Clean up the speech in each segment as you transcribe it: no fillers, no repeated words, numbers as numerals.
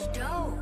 dope.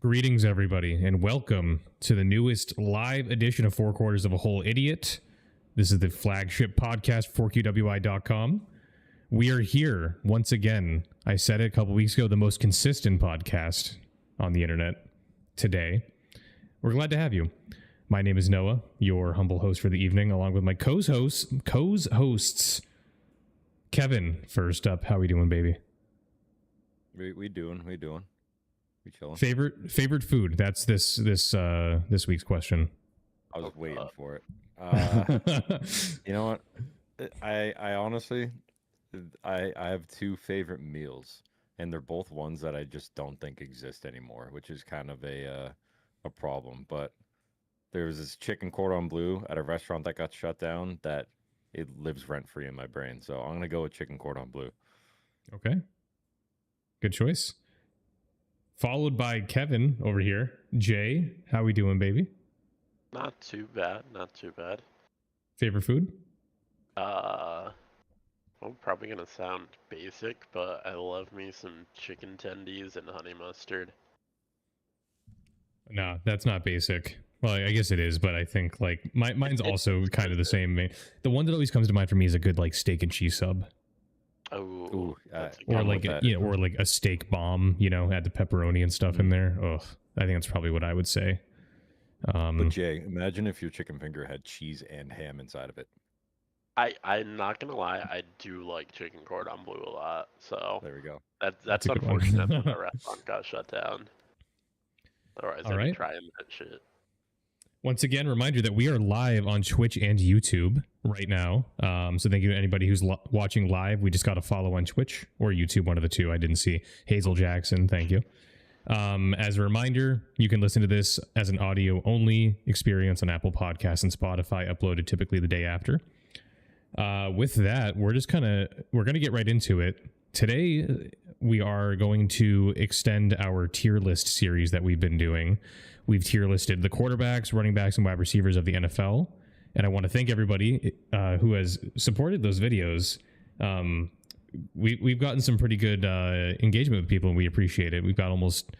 Greetings, everybody, and welcome to the newest live edition of 4 Quarters of a Whole Idiot. This is the flagship podcast for 4QWI.com. We are here once again. I said it a couple weeks ago, the most consistent podcast on the internet today. We're glad to have you. My name is Noah, your humble host for the evening, along with my co-hosts. Kevin, first up. How we doing, baby? We doing. We chilling. Favorite food? That's this week's question. I was waiting for it. You know what? I honestly, I have two favorite meals, and they're both ones that I just don't think exist anymore, which is kind of a problem. But there was this chicken cordon bleu at a restaurant that got shut down that it lives rent free in my brain. So I'm gonna go with chicken cordon bleu. Okay, good choice. Followed by Kevin over here. Jay, how we doing, baby? Not too bad. Favorite food? I'm probably gonna sound basic, but I love me some chicken tendies and honey mustard. No, that's not basic. Well, I guess it is, but I think like mine's also kind of the same. The one that always comes to mind for me is a good like steak and cheese sub. Oh, or like or like a steak bomb, add the pepperoni and stuff in there. Oh, I think that's probably what I would say. But Jay, imagine if your chicken finger had cheese and ham inside of it. I'm not gonna lie, I do like chicken cordon bleu a lot. So there we go. That's unfortunate that the restaurant got shut down. Otherwise, I'd be trying that shit. Once again, reminder that we are live on Twitch and YouTube right now. So thank you to anybody who's watching live. We just got a follow on Twitch or YouTube, one of the two. I didn't see Hazel Jackson. Thank you. As a reminder, you can listen to this as an audio only experience on Apple Podcasts and Spotify, uploaded typically the day after. With that, we're going to get right into it. Today, we are going to extend our tier list series that we've been doing. We've tier listed the quarterbacks, running backs, and wide receivers of the NFL. And I want to thank everybody who has supported those videos. We've gotten some pretty good engagement with people, and we appreciate it. We've got almost,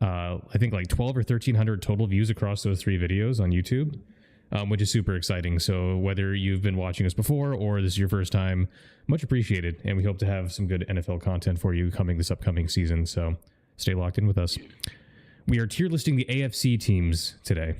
I think, like 12 or 1,300 total views across those 3 videos on YouTube, which is super exciting. So whether you've been watching us before or this is your first time, much appreciated. And we hope to have some good NFL content for you coming this upcoming season. So stay locked in with us. We are tier listing the AFC teams today.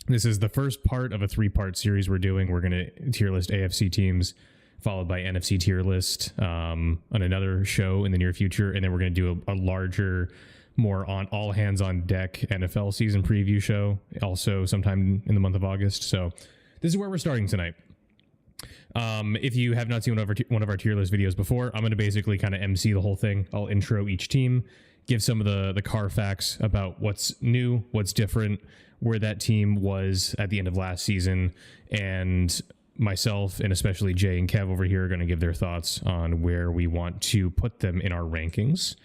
This is the first part of a 3-part series we're doing. We're going to tier list AFC teams, followed by NFC tier list on another show in the near future. And then we're going to do a larger, more on all hands on deck NFL season preview show, also sometime in the month of August. So this is where we're starting tonight. If you have not seen one of our tier list videos before, I'm going to basically kind of MC the whole thing. I'll intro each team, give some of the car facts about what's new, what's different, where that team was at the end of last season, and myself and especially Jay and Kev over here are going to give their thoughts on where we want to put them in our rankings.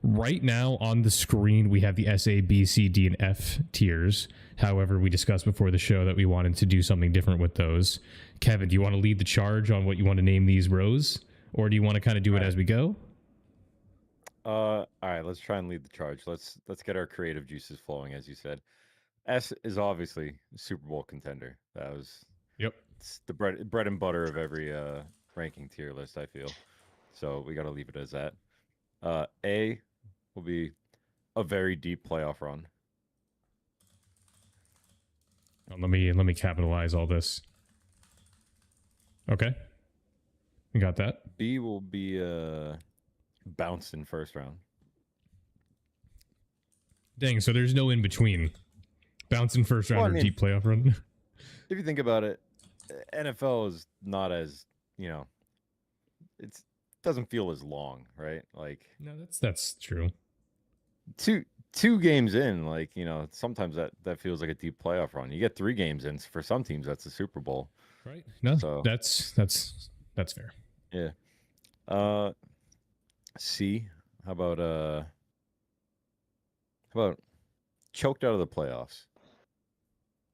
Right now on the screen, we have the S, A, B, C, D, and F tiers. However, we discussed before the show that we wanted to do something different with those. Kevin, do you want to lead the charge on what you want to name these rows, or do you want to kind of do it as we go? All right, let's try and lead the charge. Let's get our creative juices flowing, as you said. S is obviously a Super Bowl contender. That was it's the bread and butter of every ranking tier list, I feel. So we got to leave it as that. A will be a very deep playoff run. Let me capitalize all this. Okay, you got that. B will be bounced in first round. Dang, so there's no in between. Bounce in first round or deep playoff run. If you think about it, NFL is not as, it doesn't feel as long, right? Like, no, that's true. Two games in, like, sometimes that feels like a deep playoff run. You get 3 games in, for some teams that's the Super Bowl. Right. No, so that's fair. Yeah. C, how about choked out of the playoffs?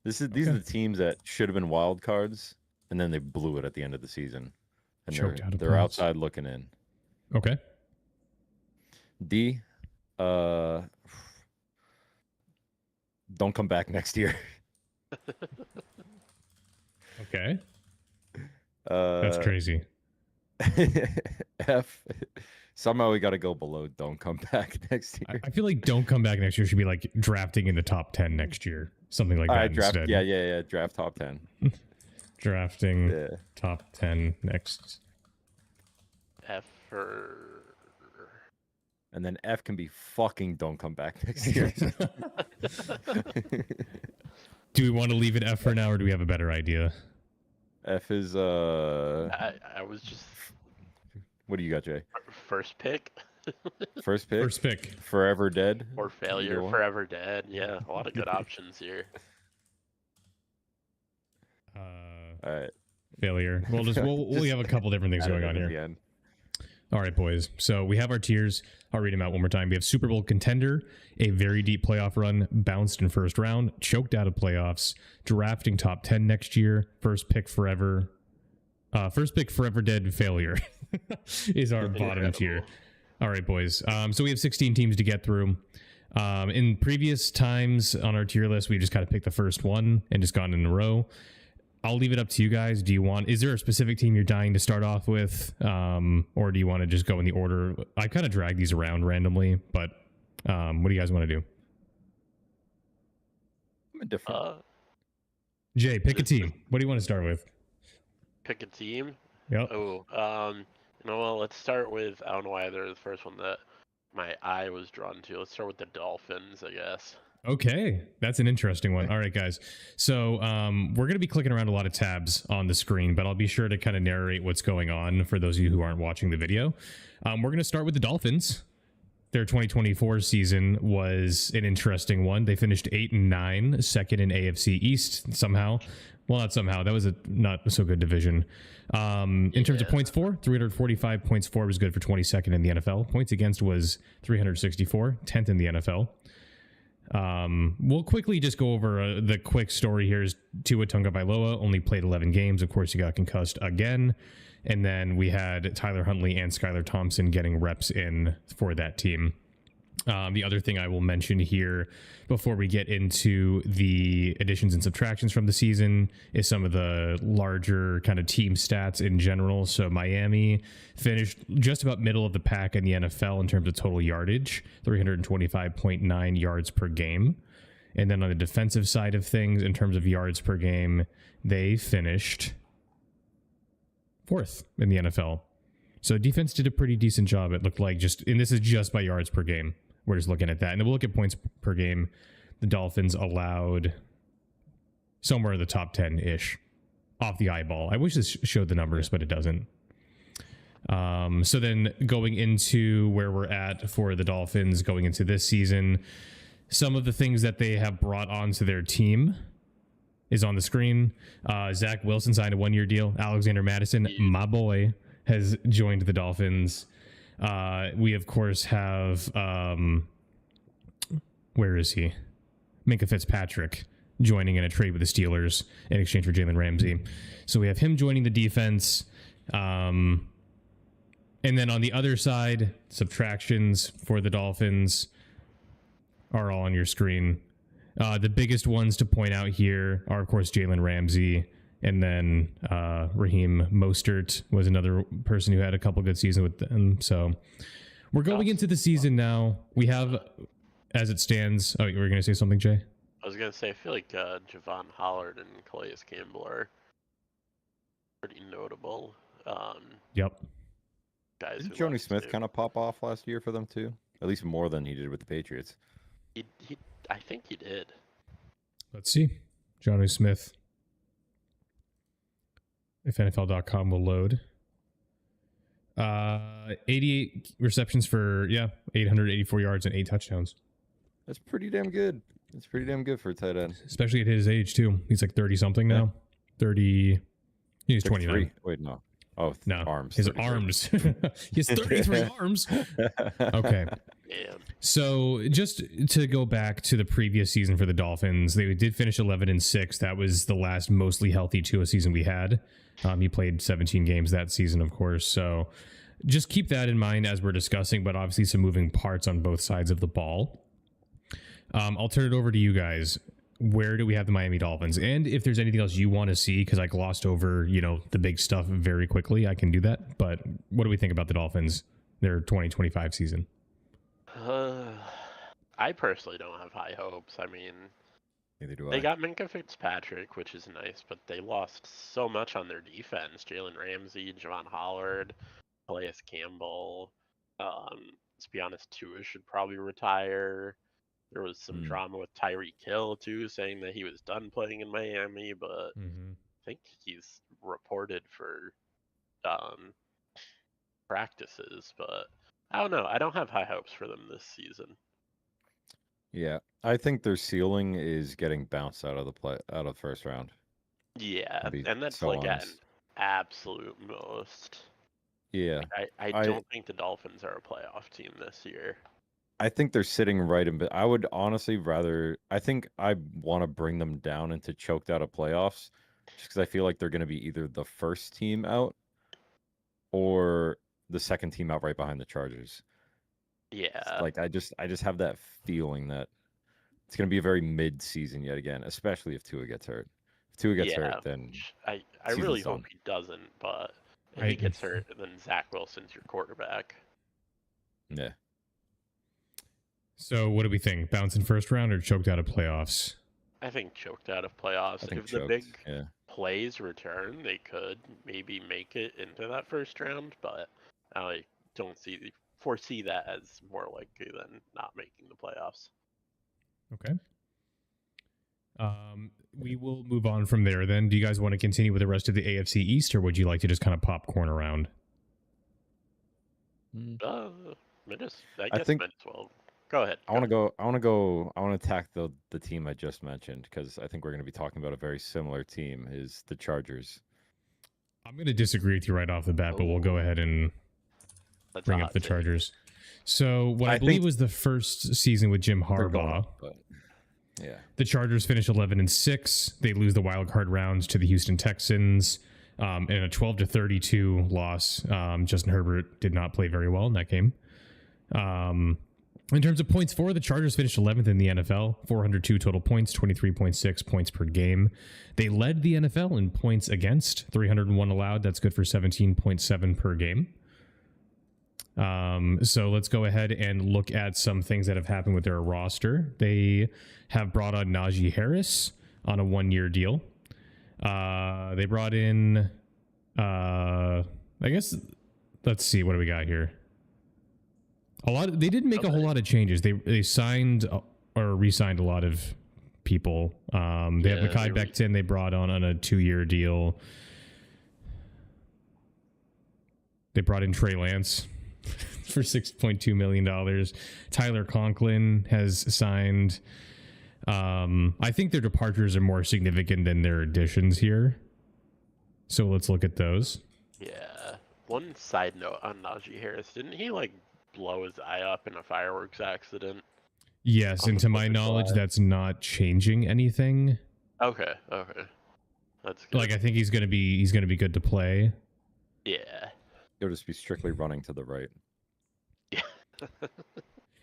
These are the teams that should have been wild cards, and then they blew it at the end of the season, and they're outside looking in. Okay. D, don't come back next year. Okay. That's crazy. F, somehow we got to go below don't come back next year. I feel like don't come back next year should be like drafting in the top 10 next year. Something like that draft, instead. Yeah. Draft top 10. Drafting top 10 next. F for... And then F can be fucking don't come back next year. Do we want to leave it F for now, or do we have a better idea? F is I was just... What do you got, Jay? First pick? First pick? First pick. Forever dead? Or failure, forever dead. Yeah, a lot of good options here. All right. Failure. We'll have a couple different things going on here. All right, boys. So we have our tiers. I'll read them out one more time. We have Super Bowl contender, a very deep playoff run, bounced in first round, choked out of playoffs, drafting top 10 next year, first pick forever dead, failure is our bottom tier. All right, boys. So we have 16 teams to get through. In previous times on our tier list, we just kind of picked the first one and just gone in a row. I'll leave it up to you guys. Is there a specific team you're dying to start off with? Or do you want to just go in the order? I kind of drag these around randomly, but what do you guys want to do? I'm different. Jay, pick a team. What do you want to start with? Pick a team? Yep. Let's start with, I don't know why they're the first one that my eye was drawn to. Let's start with the Dolphins, I guess. Okay, that's an interesting one. All right, guys. So we're going to be clicking around a lot of tabs on the screen, but I'll be sure to kind of narrate what's going on for those of you who aren't watching the video. We're going to start with the Dolphins. their 2024 season was an interesting one. They finished 8-9, second in AFC East somehow. Well, not somehow. That was a not so good division. In terms of points for, 345 points for was good for 22nd in the NFL. Points against was 364, 10th in the NFL. We'll quickly just go over the quick story here. Is Tua Tagovailoa only played 11 games. Of course, he got concussed again. And then we had Tyler Huntley and Skylar Thompson getting reps in for that team. The other thing I will mention here before we get into the additions and subtractions from the season is some of the larger kind of team stats in general. So Miami finished just about middle of the pack in the NFL in terms of total yardage, 325.9 yards per game. And then on the defensive side of things, in terms of yards per game, they finished 4th in the NFL. So defense did a pretty decent job, it looked like, and this is just by yards per game. We're just looking at that. And then we'll look at points per game. The Dolphins allowed somewhere in the top 10-ish off the eyeball. I wish this showed the numbers, but it doesn't. So then going into where we're at for the Dolphins going into this season, some of the things that they have brought onto their team is on the screen. Zach Wilson signed a 1-year deal. Alexander Mattison, my boy, has joined the Dolphins. We, of course, have, where is he? Minka Fitzpatrick joining in a trade with the Steelers in exchange for Jalen Ramsey. So we have him joining the defense. And then on the other side, subtractions for the Dolphins are all on your screen. The biggest ones to point out here are, of course, Jalen Ramsey. And then Raheem Mostert was another person who had a couple good seasons with them. So we're going into the season now. We have, as it stands... Oh, you were going to say something, Jay? I was going to say, I feel like Javon Hollard and Calais Campbell are pretty notable. Yep. Guys. Didn't Johnny Smith kind of pop off last year for them, too? At least more than he did with the Patriots. I think he did. Let's see. Johnny Smith. If NFL.com will load. 88 receptions for, 884 yards and 8 touchdowns. That's pretty damn good. It's pretty damn good for a tight end. Especially at his age, too. He's like 30-something now. 30... He's 29. Wait, no. Oh, no. Arms. His arms. He has 33 arms. Okay. Man. So just to go back to the previous season for the Dolphins, they did finish 11-6. That was the last mostly healthy Tua season we had. He played 17 games that season, of course. So just keep that in mind as we're discussing, but obviously some moving parts on both sides of the ball. I'll turn it over to you guys. Where do we have the Miami Dolphins? And if there's anything else you want to see, because I glossed over, the big stuff very quickly, I can do that. But what do we think about the Dolphins, their 2025 season? I personally don't have high hopes. I mean, neither do I. They got Minka Fitzpatrick, which is nice, but they lost so much on their defense. Jalen Ramsey, Javon Hollard, Calais Campbell. Let's be honest, Tua should probably retire. There was some drama with Tyreek Hill, too, saying that he was done playing in Miami, but I think he's reported for practices, but I don't know. I don't have high hopes for them this season. Yeah, I think their ceiling is getting bounced out of the first round. Yeah, and that's like at an absolute most. Yeah. Like, I don't think the Dolphins are a playoff team this year. I think they're sitting right in. I would honestly I think I want to bring them down into choked out of playoffs, just because I feel like they're going to be either the first team out or the second team out right behind the Chargers. Yeah. Like I just have that feeling that it's going to be a very mid-season yet again, especially if Tua gets hurt. If Tua gets hurt, then I really hope he doesn't, but if he gets hurt, then Zach Wilson's your quarterback. Yeah. So what do we think? Bouncing first round or choked out of playoffs? I think choked out of playoffs. If choked, the big plays return, they could maybe make it into that first round, but I don't foresee that as more likely than not making the playoffs. Okay. We will move on from there then. Do you guys want to continue with the rest of the AFC East, or would you like to just kind of popcorn around? I I guess think might as well. Go ahead. I want to go. I want to go. I want to attack the team I just mentioned because I think we're going to be talking about a very similar team. Is the Chargers? I'm going to disagree with you right off the bat, but we'll go ahead and That's bring a up hot the take. Chargers. So what I I believe think was the first season with Jim They're going Harbaugh. up, but yeah, The Chargers finished 11-6. They lose the wild card rounds to the Houston Texans in a 12-32 loss. Justin Herbert did not play very well in that game. In terms of points for, the Chargers finished 11th in the NFL, 402 total points, 23.6 points per game. They led the NFL in points against, 301 allowed. That's good for 17.7 per game. So let's go ahead and look at some things that have happened with their roster. They have brought on Najee Harris on a 1-year deal. They brought in, I guess, let's see, what do we got here? They didn't make a whole lot of changes. They signed or re-signed a lot of people. They have Mekhi Becton they brought on a 2-year deal. They brought in Trey Lance for $6.2 million. Tyler Conklin has signed. I think their departures are more significant than their additions here. So let's look at those. Yeah. One side note on Najee Harris, didn't he blow his eye up in a fireworks accident? Yes, and to my knowledge, that's not changing anything. Okay. That's good. I think he's gonna be good to play. Yeah. he'll just be strictly running to the right. Yeah.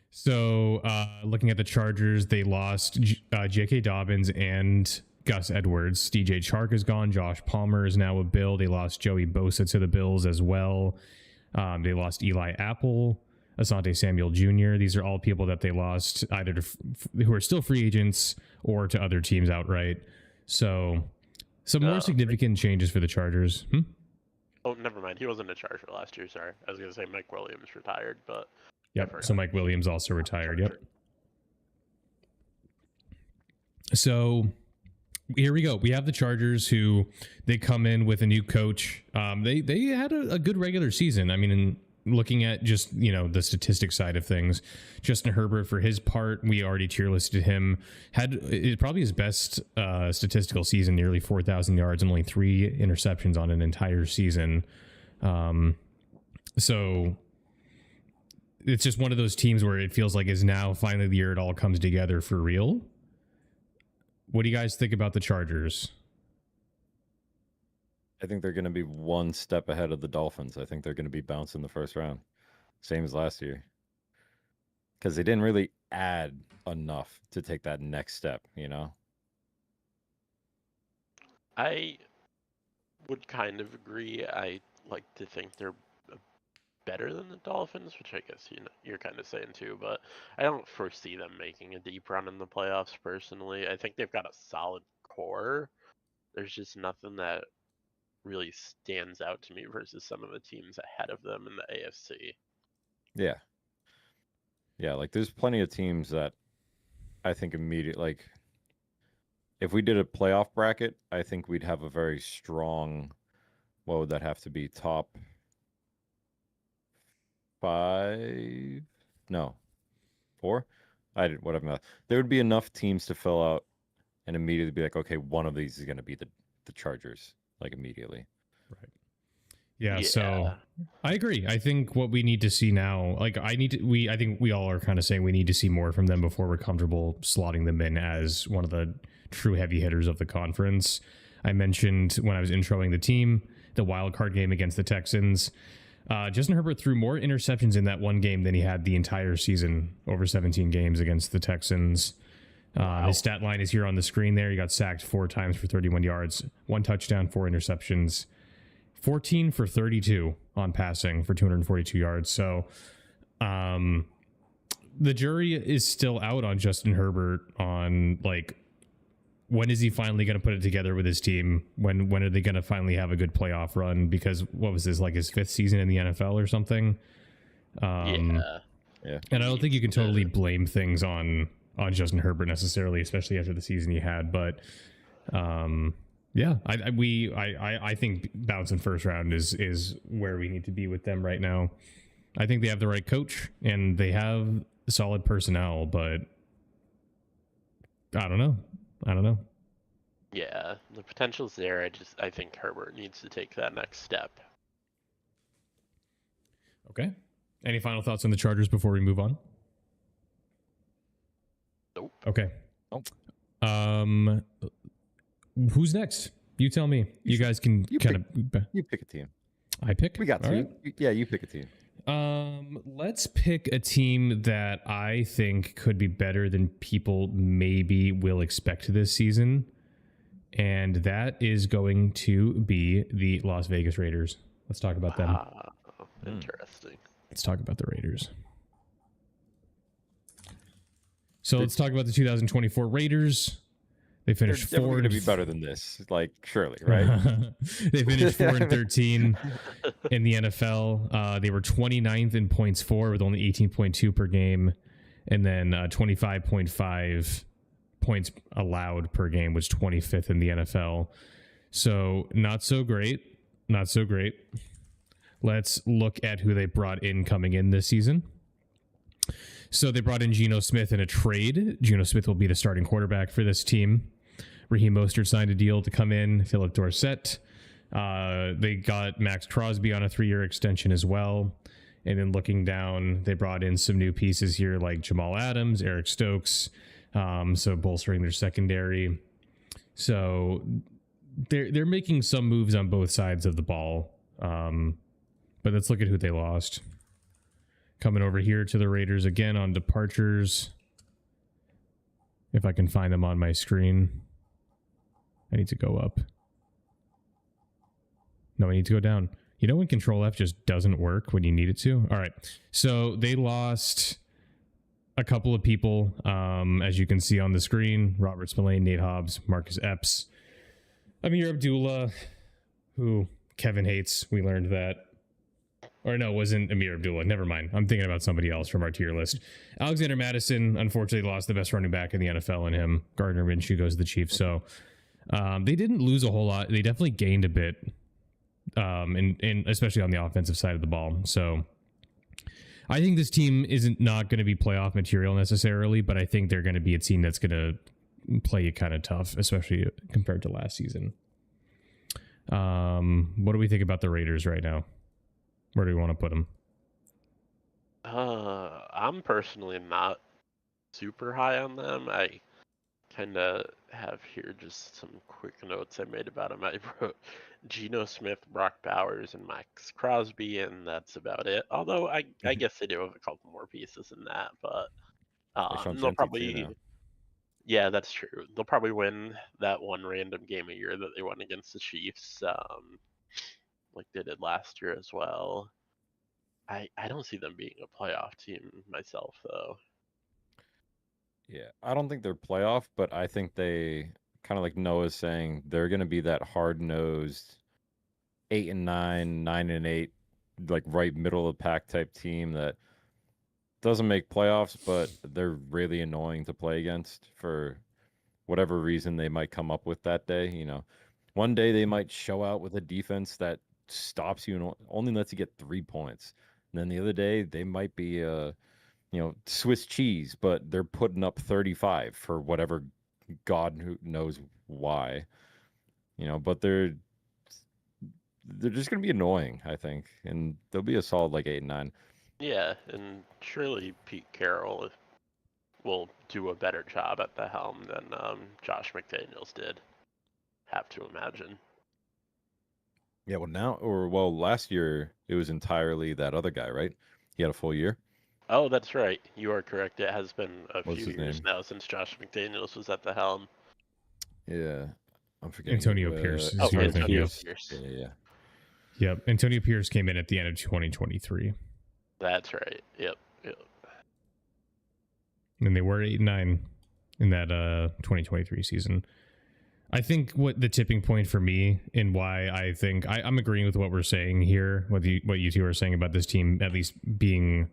So, looking at the Chargers, they lost J.K. Dobbins and Gus Edwards. DJ Chark is gone. Josh Palmer is now a Bill. They lost Joey Bosa to the Bills as well. They lost Eli Apple, Asante Samuel Jr. These are all people that they lost either to who are still free agents or to other teams outright. So, some more significant changes for the Chargers. Oh, never mind. He wasn't a Charger last year. Sorry, I was going to say Mike Williams retired, but yep. So Mike Williams also retired. Yep. So here we go. We have the Chargers who they come in with a new coach. They had a good regular season. I mean, in looking at just, the statistics side of things, Justin Herbert, for his part, we already tier listed him, had probably his best statistical season, nearly 4,000 yards and only 3 interceptions on an entire season. So it's just one of those teams where it feels like is now finally the year it all comes together for real. What do you guys think about the Chargers? I think they're going to be one step ahead of the Dolphins. I think they're going to be bounced in the first round, same as last year, because they didn't really add enough to take that next step. I would kind of agree. I like to think they're better than the Dolphins, which I guess you're kind of saying too, but I don't foresee them making a deep run in the playoffs personally. I think they've got a solid core. There's just nothing that really stands out to me versus some of the teams ahead of them in the AFC. Yeah. There's plenty of teams that I think immediately, if we did a playoff bracket, I think we'd have a very strong, what would that have to be, top 5? No, 4? Whatever. There would be enough teams to fill out and immediately be like, okay, one of these is going to be the Chargers, immediately. Right. Yeah, so I agree. I think what we need to see now, I think we all are kind of saying we need to see more from them before we're comfortable slotting them in as one of the true heavy hitters of the conference. I mentioned when I was introing the team, the wild card game against the Texans. Justin Herbert threw more interceptions in that one game than he had the entire season over 17 games against the Texans. His stat line is here on the screen there. He got sacked 4 times for 31 yards, 1 touchdown, 4 interceptions, 14 for 32 on passing for 242 yards. So the jury is still out on Justin Herbert on when is he finally going to put it together with his team? When are they going to finally have a good playoff run? Because what was this, his 5th season in the NFL or something? Yeah. And I don't think you can totally blame things on Justin Herbert necessarily, especially after the season he had. But I think bouncing first round is where we need to be with them right now. I think they have the right coach and they have solid personnel, but I don't know. Yeah, the potential's there. I think Herbert needs to take that next step. Okay. Any final thoughts on the Chargers before we move on? Nope. Okay. Nope. Who's next? You tell me. You guys can you kind of. You pick a team. I pick. We got All two. right. Yeah, you pick a team. Let's pick a team that I think could be better than people maybe will expect this season, and that is going to be the Las Vegas Raiders. Let's talk about them. Interesting. Let's talk about the Raiders. So let's talk about the 2024 Raiders. They finished They're 4. going to be better than this, like surely, right? They finished 4-13 in the NFL. They were 29th in points for with only 18.2 per game, and then 25.5 points allowed per game, which 25th in the NFL. So not so great. Not so great. Let's look at who they brought in coming in this season. So they brought in Geno Smith in a trade. Geno Smith will be the starting quarterback for this team. Raheem Mostert signed a deal to come in. Philip Dorsett. They got Max Crosby on a 3-year extension as well. And then looking down, they brought in some new pieces here like Jamal Adams, Eric Stokes. So bolstering their secondary. So they're making some moves on both sides of the ball. But let's look at who they lost. Coming over here to the Raiders again on departures. If I can find them on my screen. I need to go up. No, I need to go down. You know when Control F just doesn't work when you need it to? All right. So they lost a couple of people, as you can see on the screen. Robert Spillane, Nate Hobbs, Marcus Epps. Amir Abdullah, who Kevin hates. We learned that. Or no, it wasn't Amir Abdullah. Never mind. I'm thinking about somebody else from our tier list. Alexander Madison, unfortunately, lost the best running back in the NFL in him. Gardner Minshew goes to the Chiefs. So they didn't lose a whole lot. They definitely gained a bit, and especially on the offensive side of the ball. So I think this team isn't not going to be playoff material necessarily, but I think they're going to be a team that's going to play you kind of tough, especially compared to last season. What do we think about the Raiders right now? Where do we want to put them? I'm personally not super high on them. I kind of have here just some quick notes I made about them. I wrote Geno Smith, Brock Bowers, and Max Crosby, and that's about it. Although I guess they do have a couple more pieces than that, but they'll probably... Yeah, that's true. They'll probably win that one random game a year that they won against the Chiefs, like they did last year as well. I don't see them being a playoff team myself, though. Yeah, I don't think they're playoff, but I think they, kind of like Noah's saying, they're going to be that hard-nosed 8-9, 9-8, like right middle of the pack type team that doesn't make playoffs, but they're really annoying to play against for whatever reason they might come up with that day. You know, one day they might show out with a defense that stops you and only lets you get 3 points. And then the other day they might be Swiss cheese, but they're putting up 35 for whatever God who knows why. You know, but they're just going to be annoying, I think, and they'll be a solid like 8-9. Yeah, and surely Pete Carroll will do a better job at the helm than Josh McDaniels did. Have to imagine. Yeah, last year it was entirely that other guy, right? He had a full year. Oh, that's right. You are correct. It has been What's few his years name? now since Josh McDaniels was at the helm. Yeah, I'm forgetting. Antonio Pierce. Oh, who I think Antonio of. Pierce. Yeah. Yep. Antonio Pierce came in at the end of 2023. That's right. Yep. And they were 8-9 in that 2023 season. I think what the tipping point for me and why I think I'm agreeing with what we're saying here, what you two are saying about this team at least being...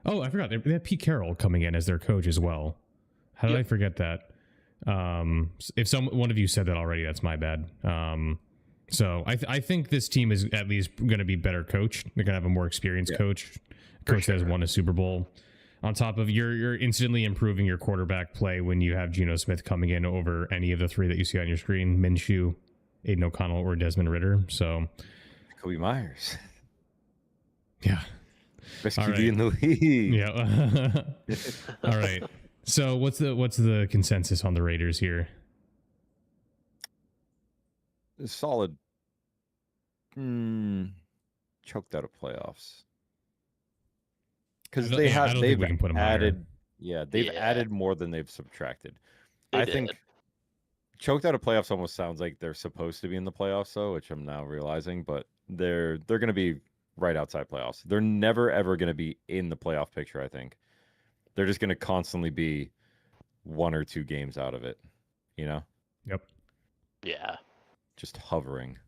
Oh, I forgot. They had Pete Carroll coming in as their coach as well. How did I forget that? If one of you said that already, that's my bad. So I think this team is at least going to be better coached. They're going to have a more experienced coach that has won a Super Bowl. On top of you're instantly improving your quarterback play when you have Geno Smith coming in over any of the three that you see on your screen: Minshew, Aiden O'Connell, or Desmond Ridder. So Kobe Myers. Yeah. Best QB in the league. Yeah. All right. So what's the consensus on the Raiders here? Solid. Choked out of playoffs. Because they've added, added more than they've subtracted. I think choked out of playoffs almost sounds like they're supposed to be in the playoffs, though, which I'm now realizing. But they're going to be right outside playoffs. They're never ever going to be in the playoff picture. I think they're just going to constantly be 1 or 2 games out of it. You know? Yep. Yeah. Just hovering.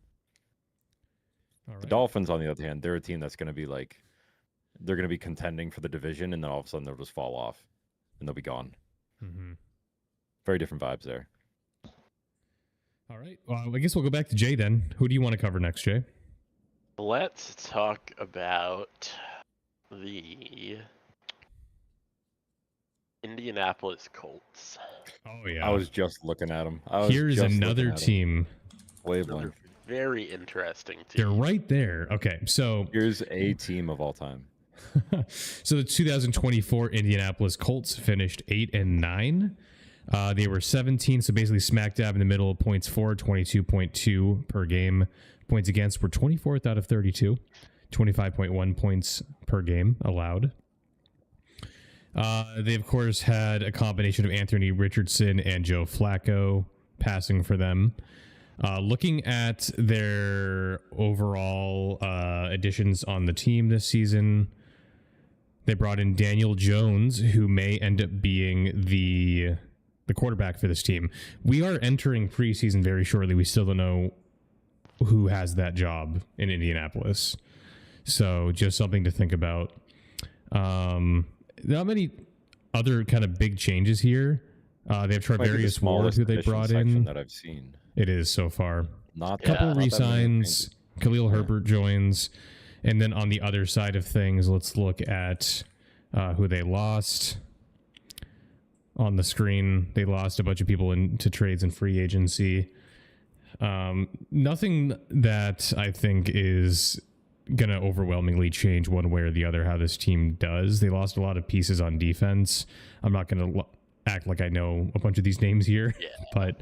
All right. The Dolphins, on the other hand, they're a team that's going to be like, they're going to be contending for the division, and then all of a sudden they'll just fall off, and they'll be gone. Mm-hmm. Very different vibes there. All right. Well, I guess we'll go back to Jay then. Who do you want to cover next, Jay? Let's talk about the Indianapolis Colts. Oh, yeah. I was just looking at them. Here's another team. Wavelength. Very interesting team. They're right there. Okay, so here's a team of all time. So the 2024 Indianapolis Colts finished 8-9. They were 17, so basically smack dab in the middle. Points for 22.2 per game. Points against were 24th out of 32. 25.1 points per game allowed. They, of course, had a combination of Anthony Richardson and Joe Flacco passing for them. Looking at their overall additions on the team this season, they brought in Daniel Jones, who may end up being the quarterback for this team. We are entering preseason very shortly. We still don't know who has that job in Indianapolis. So just something to think about. Not many other kind of big changes here. They have Travarius Ward, who they brought in. That I've seen. It is so far. Not a couple re-signs. Khalil Herbert joins. And then on the other side of things, let's look at who they lost. On the screen, they lost a bunch of people into trades and free agency. Nothing that I think is going to overwhelmingly change one way or the other how this team does. They lost a lot of pieces on defense. I'm not going to act like I know a bunch of these names here, but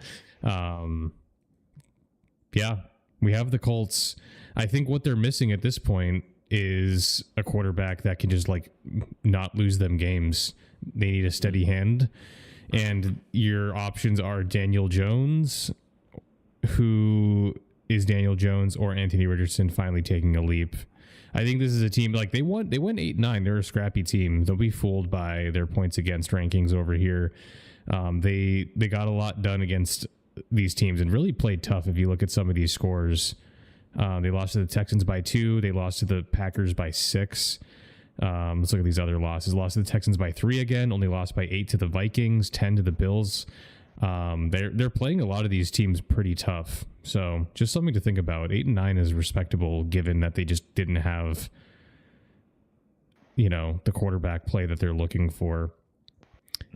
yeah, we have the Colts. I think what they're missing at this point is a quarterback that can just like not lose them games. They need a steady hand, and your options are Daniel Jones, who is Daniel Jones, or Anthony Richardson finally taking a leap. I think this is a team like they went 8-9. They're a scrappy team. They'll be fooled by their points against rankings over here. They got a lot done against these teams and really played tough. If you look at some of these scores, they lost to the Texans by 2. They lost to the Packers by 6. Let's look at these other losses. Lost to the Texans by 3 again. Only lost by 8 to the Vikings, 10 to the Bills. They're playing a lot of these teams pretty tough. So just something to think about. 8-9 is respectable given that they just didn't have, the quarterback play that they're looking for.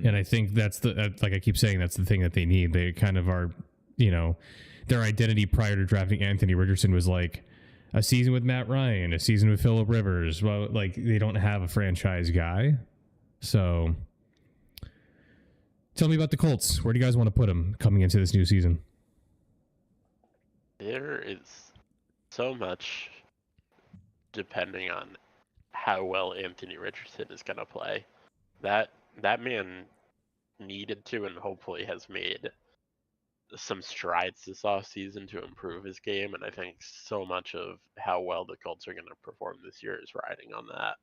And I think that's like I keep saying, that's the thing that they need. They kind of are, their identity prior to drafting Anthony Richardson was like a season with Matt Ryan, a season with Phillip Rivers. Well, like they don't have a franchise guy. So tell me about the Colts. Where do you guys want to put them coming into this new season? There is so much depending on how well Anthony Richardson is going to play. That man needed to and hopefully has made some strides this offseason to improve his game, and I think so much of how well the Colts are going to perform this year is riding on that.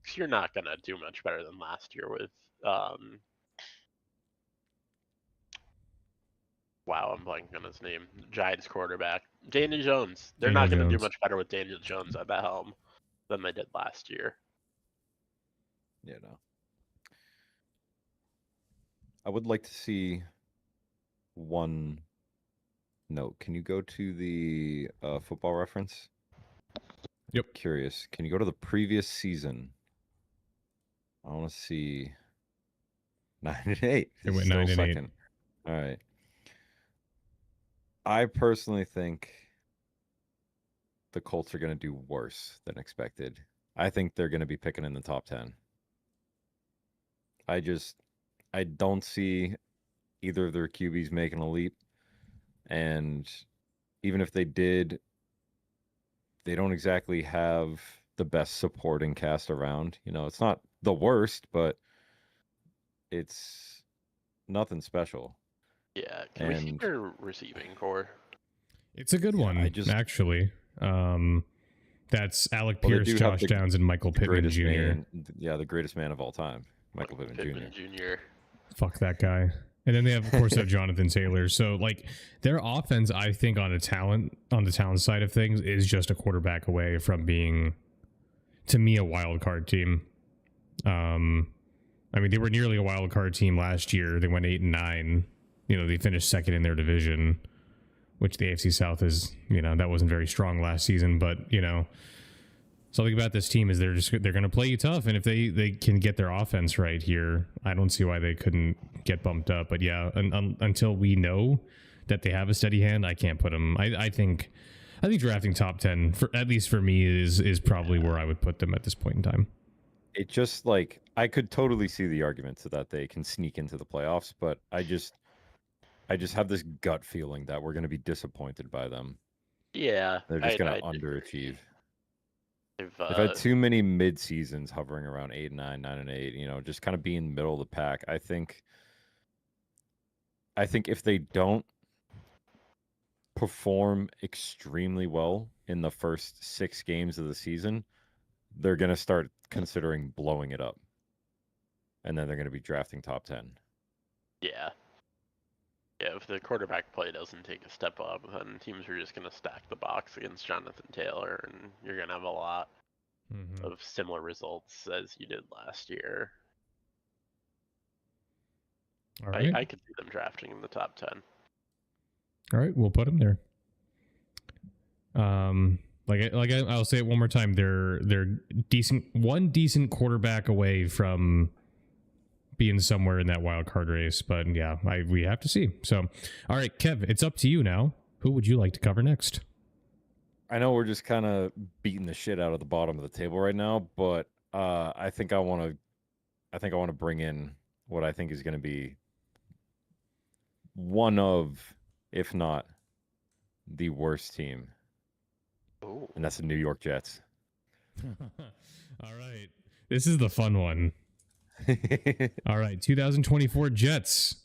Because you're not going to do much better than last year with I'm blanking on his name. Giants quarterback. Daniel Jones. They're not going to do much better with Daniel Jones at the helm than they did last year. Yeah, no. I would like to see one note, can you go to the Football Reference? Yep. Curious. Can you go to the previous season? I want to see 9-8. It went Still 9-8. second. All right. I personally think the Colts are going to do worse than expected. I think they're going to be picking in the top 10. I don't see either of their QBs making a leap. And even if they did, they don't exactly have the best supporting cast around. You know, it's not the worst, but it's nothing special. Yeah, can we see their receiving core? It's a good one, actually. That's Alec Pierce, Josh Downs, and Michael Pittman Jr. The greatest man of all time, Michael Pittman Jr. Fuck that guy. And then they have, of course, Jonathan Taylor. So, like, their offense, I think, on the talent side of things, is just a quarterback away from being, to me, a wild card team. I mean, they were nearly a wild card team last year. They went 8-9. You know, they finished second in their division, which the AFC South is, you know, that wasn't very strong last season. But, you know, something about this team is they're going to play you tough. And if they can get their offense right here, I don't see why they couldn't get bumped up. But yeah, until we know that they have a steady hand, I can't put them. I think drafting top 10, at least for me, is probably where I would put them at this point in time. It just, like, I could totally see the argument so that they can sneak into the playoffs, but I just have this gut feeling that we're going to be disappointed by them. Yeah. They're just going to underachieve. They've had too many mid seasons hovering around 8-9, 9-8, you know, just kind of being middle of the pack. I think if they don't perform extremely well in the first 6 games of the season, they're going to start considering blowing it up. And then they're going to be drafting top 10. Yeah. Yeah, if the quarterback play doesn't take a step up, then teams are just going to stack the box against Jonathan Taylor, and you're going to have a lot of similar results as you did last year. All right. I could see them drafting in the top 10. All right, we'll put them there. I'll say it one more time. They're one decent quarterback away from being somewhere in that wild card race, but yeah, we have to see. So, all right, Kev, it's up to you now. Who would you like to cover next? I know we're just kind of beating the shit out of the bottom of the table right now, but I think I want to bring in what I think is going to be one of, if not the worst team. Ooh. And that's the New York Jets. All right, this is the fun one. All right, 2024 Jets.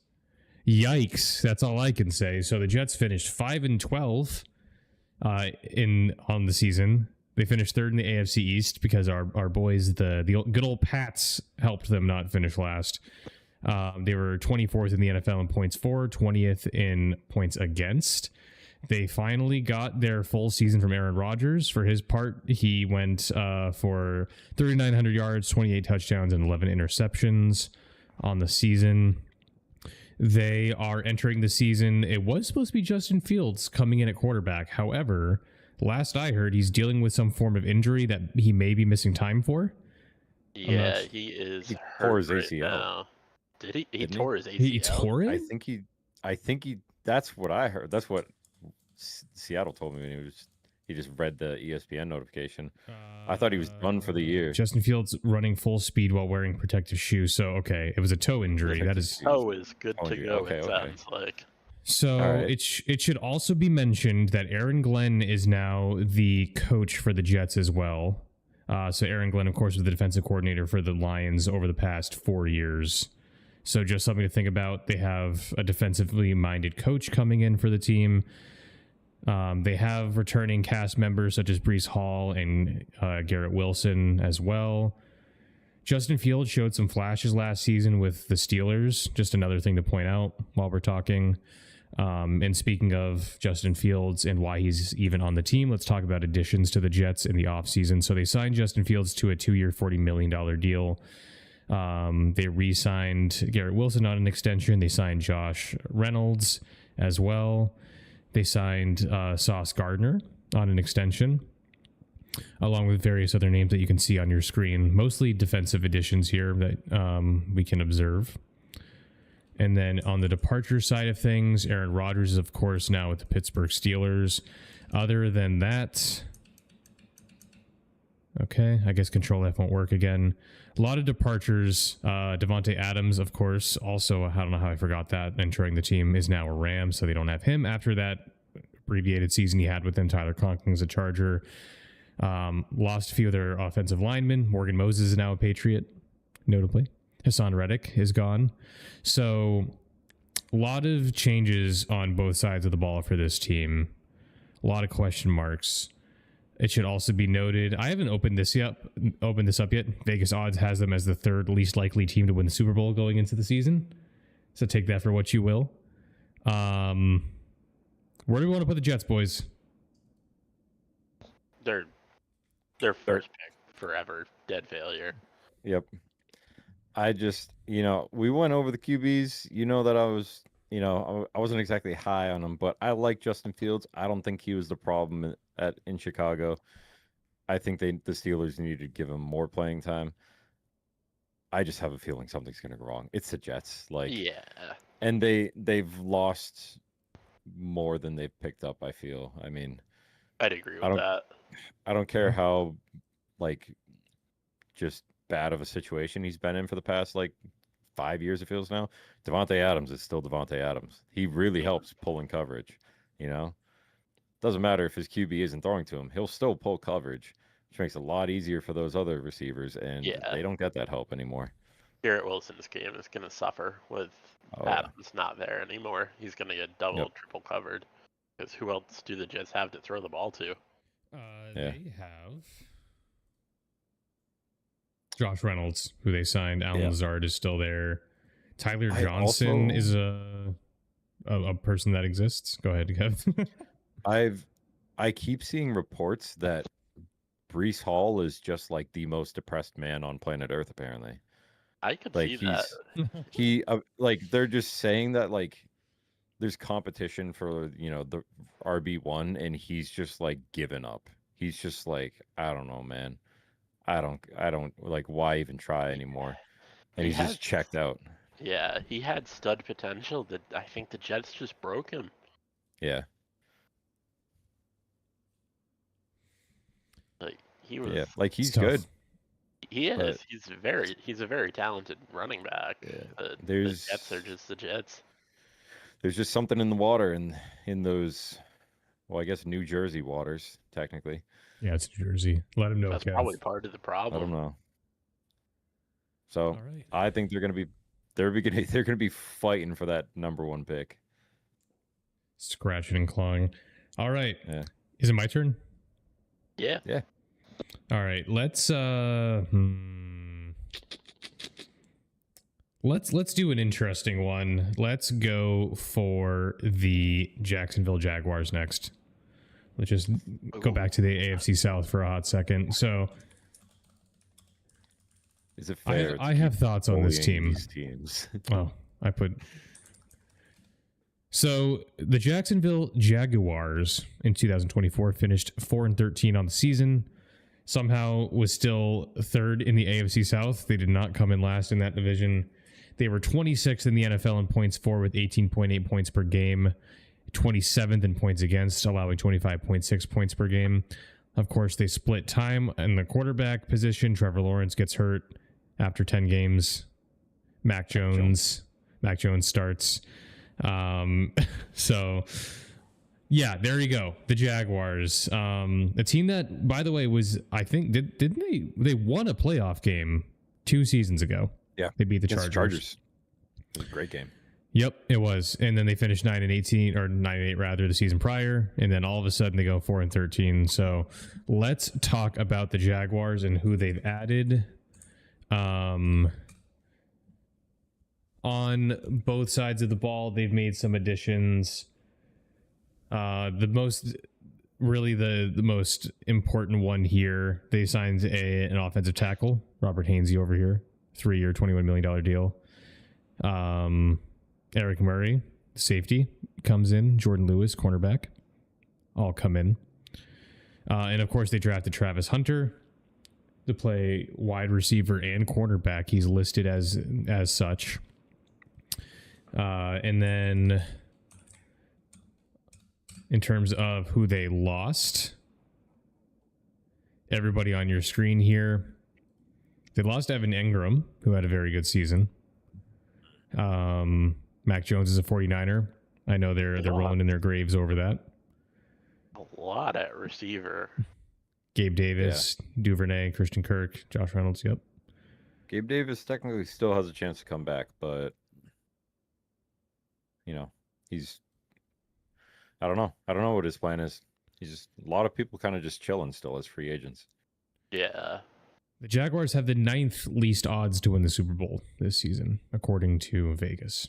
Yikes, that's all I can say. So the Jets finished 5-12 on the season. They finished third in the AFC East because our boys, the good old Pats, helped them not finish last. They were 24th in the NFL in points for, 20th in points against. They finally got their full season from Aaron Rodgers. For his part, he went for 3,900 yards, 28 touchdowns, and 11 interceptions on the season. They are entering the season. It was supposed to be Justin Fields coming in at quarterback. However, last I heard, he's dealing with some form of injury that he may be missing time for. Yeah, he is hurt tore his right ACL. Now. Did he? He tore his ACL. He tore it? I think he. That's what I heard. That's what Seattle told me when he just read the ESPN notification. I thought he was done for the year. Justin Fields running full speed while wearing protective shoes. So, okay, it was a toe injury. That is toe is good to go. Okay, it sounds like. So right. it should also be mentioned that Aaron Glenn is now the coach for the Jets as well. So Aaron Glenn, of course, was the defensive coordinator for the Lions over the past 4 years. So just something to think about. They have a defensively minded coach coming in for the team. They have returning cast members such as Breece Hall and Garrett Wilson as well. Justin Fields showed some flashes last season with the Steelers. Just another thing to point out while we're talking. And speaking of Justin Fields and why he's even on the team, let's talk about additions to the Jets in the offseason. So they signed Justin Fields to a 2-year, $40 million deal. They re-signed Garrett Wilson on an extension. They signed Josh Reynolds as well. They signed Sauce Gardner on an extension, along with various other names that you can see on your screen. Mostly defensive additions here that we can observe. And then on the departure side of things, Aaron Rodgers is, of course, now with the Pittsburgh Steelers. Other than that, okay, I guess Control F won't work again. A lot of departures. Devontae Adams, of course, also, I don't know how I forgot that, entering the team, is now a Ram, so they don't have him. After that abbreviated season he had with them, Tyler Conking's a Charger. Lost a few of their offensive linemen. Morgan Moses is now a Patriot, notably. Hassan Reddick is gone. So a lot of changes on both sides of the ball for this team. A lot of question marks. It should also be noted, I haven't opened this up yet. Vegas Odds has them as the third least likely team to win the Super Bowl going into the season. So take that for what you will. Where do we want to put the Jets, boys? Their first pick forever, dead failure. Yep. I just, we went over the QBs. That I was, I wasn't exactly high on him, but I like Justin Fields. I don't think he was the problem in Chicago. I think the Steelers needed to give him more playing time. I just have a feeling something's going to go wrong. It's the Jets, yeah, and they've lost more than they've picked up. I feel. I mean, I'd agree with that. I don't care how, just bad of a situation he's been in for the past 5 years. It feels now. Devontae Adams is still Devontae Adams. He really helps pulling coverage. Doesn't matter if his QB isn't throwing to him; he'll still pull coverage, which makes it a lot easier for those other receivers. And they don't get that help anymore. Garrett Wilson's game is going to suffer with Adams not there anymore. He's going to get double, triple covered. Because who else do the Jets have to throw the ball to? They have Josh Reynolds, who they signed. Alan Lazard is still there. Tyler Johnson is a person that exists. Go ahead, Kev. I keep seeing reports that Breece Hall is just the most depressed man on planet Earth. Apparently, I could see that. They're just saying that there's competition for the RB1, and he's just given up. He's just I don't know, man. I don't why even try anymore. And he's just checked out. Yeah, he had stud potential that I think the Jets just broke him. Yeah. He was. Yeah, he's good. He is. He's a very talented running back. Yeah. The Jets are just the Jets. There's just something in the water in those, well, I guess New Jersey waters, technically. Yeah, it's New Jersey. Let him know. That's Kev. probably part of the problem. I don't know. So I think they're gonna be fighting for that number one pick. Scratching and clawing. All right. Yeah. Is it my turn? Yeah. Yeah. All right. Let's do an interesting one. Let's go for the Jacksonville Jaguars next. Let's just go back to the AFC South for a hot second. So, is it fair? I have thoughts on this team. These teams. So the Jacksonville Jaguars in 2024 finished 4-13 on the season. Somehow was still third in the AFC South. They did not come in last in that division. They were 26th in the NFL in points for with 18.8 points per game, 27th in points against, allowing 25.6 points per game. Of course, they split time in the quarterback position. Trevor Lawrence gets hurt after 10 games. Mac Jones starts. So, yeah, there you go. The Jaguars, a team that, by the way, was, I think, didn't they won a playoff game 2 seasons ago? Yeah, they beat the Chargers. It was a great game. Yep, it was. And then they finished 9-18 or 9-8 rather the season prior, and then all of a sudden they go 4-13. So let's talk about the Jaguars and who they've added. On both sides of the ball, they've made some additions. The most important one here, they signed an offensive tackle, Robert Hainsey over here, 3-year, $21 million deal. Eric Murray Safety comes in. Jordan Lewis, cornerback, all come in. And of course, they drafted Travis Hunter to play wide receiver and cornerback. He's listed as such. And then in terms of who they lost, everybody on your screen here, they lost Evan Engram, who had a very good season. Mac Jones is a 49er. I know they're rolling in their graves over that. A lot at receiver. Gabe Davis, Duvernay, Christian Kirk, Josh Reynolds. Yep. Gabe Davis technically still has a chance to come back, but he's. I don't know. I don't know what his plan is. He's just a lot of people kind of just chilling still as free agents. Yeah. The Jaguars have the 9th least odds to win the Super Bowl this season, according to Vegas.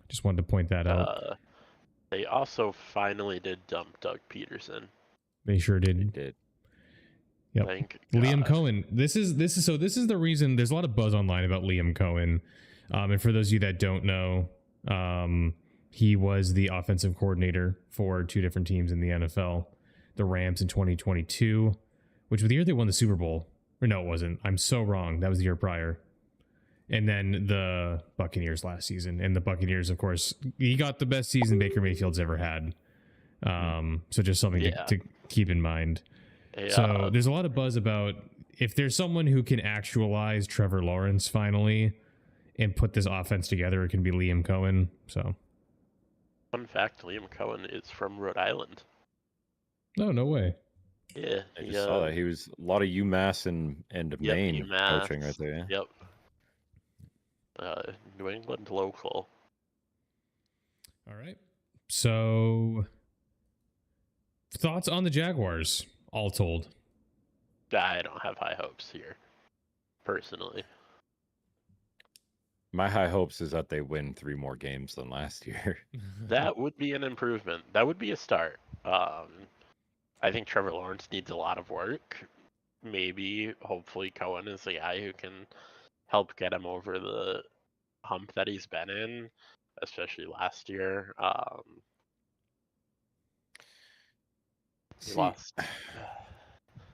Just wanted to point that out. They also finally did dump Doug Peterson. They sure did. They did. Yep. Thank Liam God. Cohen. This is the reason there's a lot of buzz online about Liam Cohen. And for those of you that don't know, he was the offensive coordinator for 2 different teams in the NFL. The Rams in 2022, which was the year they won the Super Bowl. Or no, it wasn't. I'm so wrong. That was the year prior. And then the Buccaneers last season. And the Buccaneers, of course, he got the best season Baker Mayfield's ever had. So just something to keep in mind. Yeah. So there's a lot of buzz about if there's someone who can actualize Trevor Lawrence finally and put this offense together, it can be Liam Cohen. So, Fun fact, Liam Cohen is from Rhode Island. no way. Yeah. I just saw that. He was a lot of UMass and Maine UMass. coaching right there. Yeah. Yep. New England local. All right. So thoughts on the Jaguars, all told? I don't have high hopes here, personally. My high hopes is that they win 3 more games than last year. That would be an improvement. That would be a start. I think Trevor Lawrence needs a lot of work. Maybe, hopefully, Cohen is the guy who can help get him over the hump that he's been in, especially last year. He lost.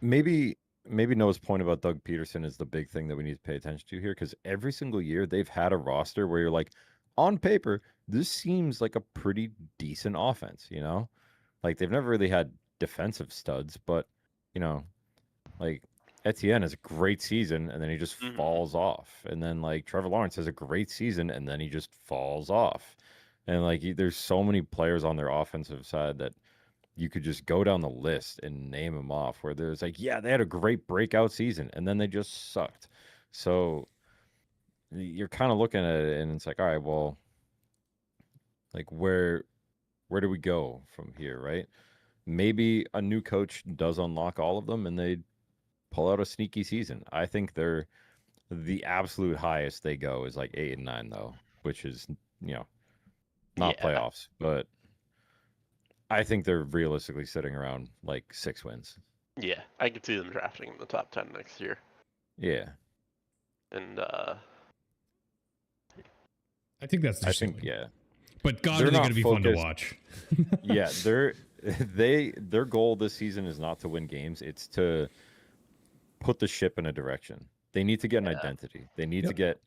Maybe Noah's point about Doug Peterson is the big thing that we need to pay attention to here, because every single year they've had a roster where you're like, on paper, this seems like a pretty decent offense, Like, they've never really had defensive studs, but, like, Etienne has a great season, and then he just falls off. And then, like, Trevor Lawrence has a great season, and then he just falls off. And, like, there's so many players on their offensive side that you could just go down the list and name them off where there's like, yeah, they had a great breakout season, and then they just sucked. So you're kind of looking at it, and it's like, all right, well, like, where do we go from here, right? Maybe a new coach does unlock all of them, and they pull out a sneaky season. I think they're the absolute highest they go is like 8 and 9, though, which is, not playoffs, but I think they're realistically sitting around like 6 wins. Yeah, I could see them drafting in the top 10 next year. Yeah. And I think that's the ceiling. Yeah. But God, are they going to be fun to watch? Yeah, their goal this season is not to win games. It's to put the ship in a direction. They need to get an identity. They need to get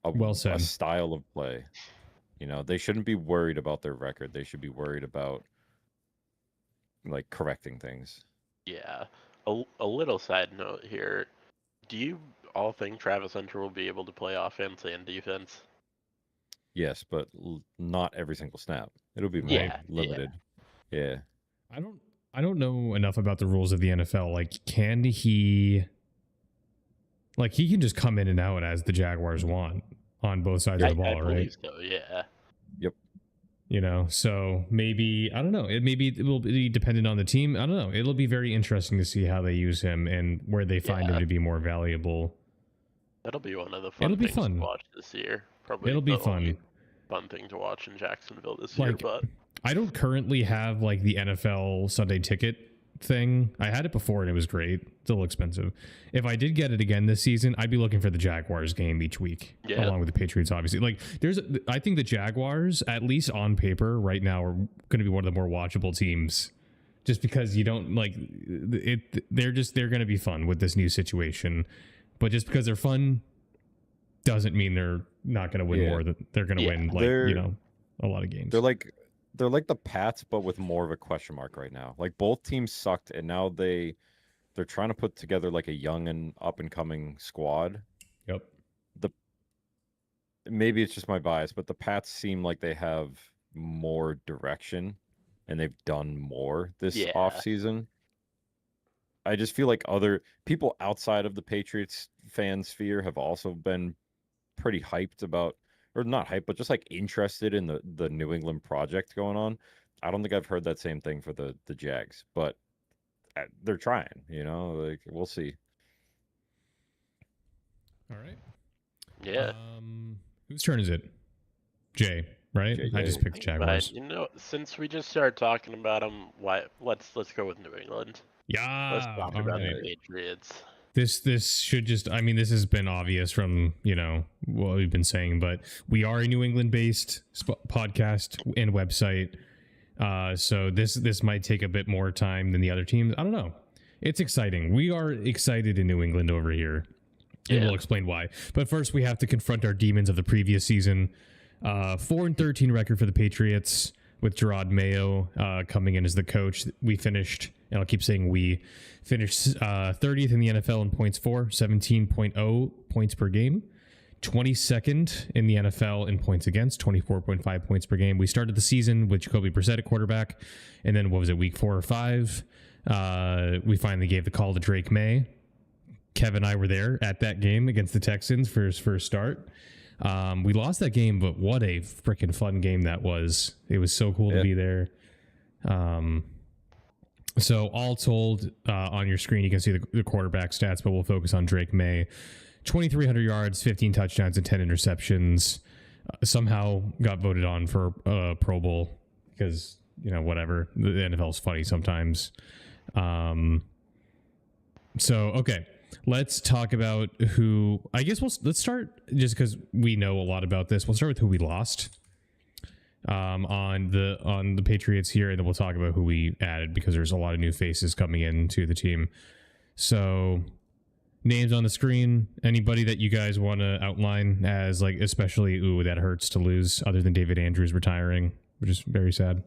a style of play. They shouldn't be worried about their record. They should be worried about, like, correcting things. Yeah. A little side note here. Do you all think Travis Hunter will be able to play offense and defense? Yes, but not every single snap. It'll be limited. Yeah. I don't know enough about the rules of the NFL. Like, can he... Like, he can just come in and out as the Jaguars want on both sides of the ball, right? So, yeah. Yep. So maybe, I don't know. Maybe it will be dependent on the team. I don't know. It'll be very interesting to see how they use him and where they find him to be more valuable. That'll be one of the fun things to watch this year. Probably it'll be fun. Fun thing to watch in Jacksonville this year. But I don't currently have like the NFL Sunday Ticket thing. I had it before and it was great. It's a little expensive. If I did get it again this season, I'd be looking for the Jaguars game each week, along with the Patriots, obviously. Like, I think the Jaguars, at least on paper right now, are going to be one of the more watchable teams, just because you don't like it. They're going to be fun with this new situation, but just because they're fun doesn't mean they're not going to win more. They're going to win a lot of games. They're like the Pats, but with more of a question mark right now. Like, both teams sucked, and now they're trying to put together like a young and up and coming squad. Yep. Maybe it's just my bias, but the Pats seem like they have more direction, and they've done more this off season. I just feel like other people outside of the Patriots fan sphere have also been pretty hyped about. Or not hype, but just like interested in the New England project going on. I don't think I've heard that same thing for the Jags, but they're trying, like, we'll see. All right. Yeah. Whose turn is it? Jay, right? Jay. I just picked Jaguars. But, since we just started talking about them, let's go with New England. Yeah. Let's talk about the Patriots. This should just, I mean, this has been obvious from, what we've been saying, but we are a New England based podcast and website. So this might take a bit more time than the other teams. I don't know. It's exciting. We are excited in New England over here. And we'll explain why. But first we have to confront our demons of the previous season. 4-13 record for the Patriots with Gerard Mayo coming in as the coach. We finished, and I'll keep saying we finished 30th in the NFL in points for, 17.0 points per game, 22nd in the NFL in points against, 24.5 points per game. We started the season with Jacoby Brissett at quarterback, and then week 4 or 5? We finally gave the call to Drake May. Kevin and I were there at that game against the Texans for his first start. We lost that game, but what a freaking fun game that was. It was so cool to be there. So all told, on your screen, you can see the quarterback stats, but we'll focus on Drake May. 2,300 yards, 15 touchdowns, and 10 interceptions. Somehow got voted on for Pro Bowl because, whatever. The NFL is funny sometimes. Okay. Let's talk about who. I guess let's start just because we know a lot about this. We'll start with who we lost on the Patriots here, and then we'll talk about who we added because there's a lot of new faces coming into the team. So, names on the screen. Anybody that you guys want to outline as like, especially that hurts to lose, other than David Andrews retiring, which is very sad.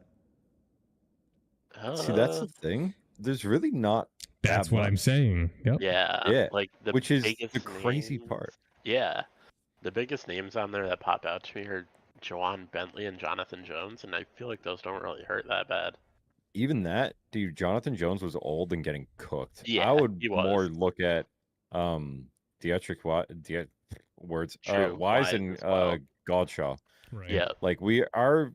See, that's the thing. There's really not. That's what I'm saying. Yep. Yeah. Like which is the crazy part. Yeah. The biggest names on there that pop out to me are Jawan Bentley and Jonathan Jones, and I feel like those don't really hurt that bad. Even that, dude, Jonathan Jones was old and getting cooked. Yeah, I would more look at Dietrich Wise and Godshaw. Right. Yeah. Like our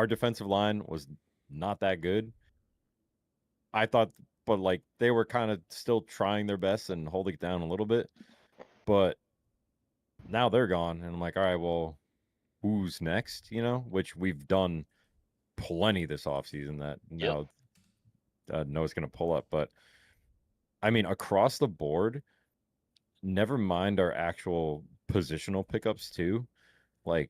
defensive line was not that good. I thought, but like they were kind of still trying their best and holding it down a little bit. But now they're gone, and I'm like, all right, well, who's next? Which we've done plenty this offseason that now Noah's going to pull up. But I mean, across the board, never mind our actual positional pickups too. Like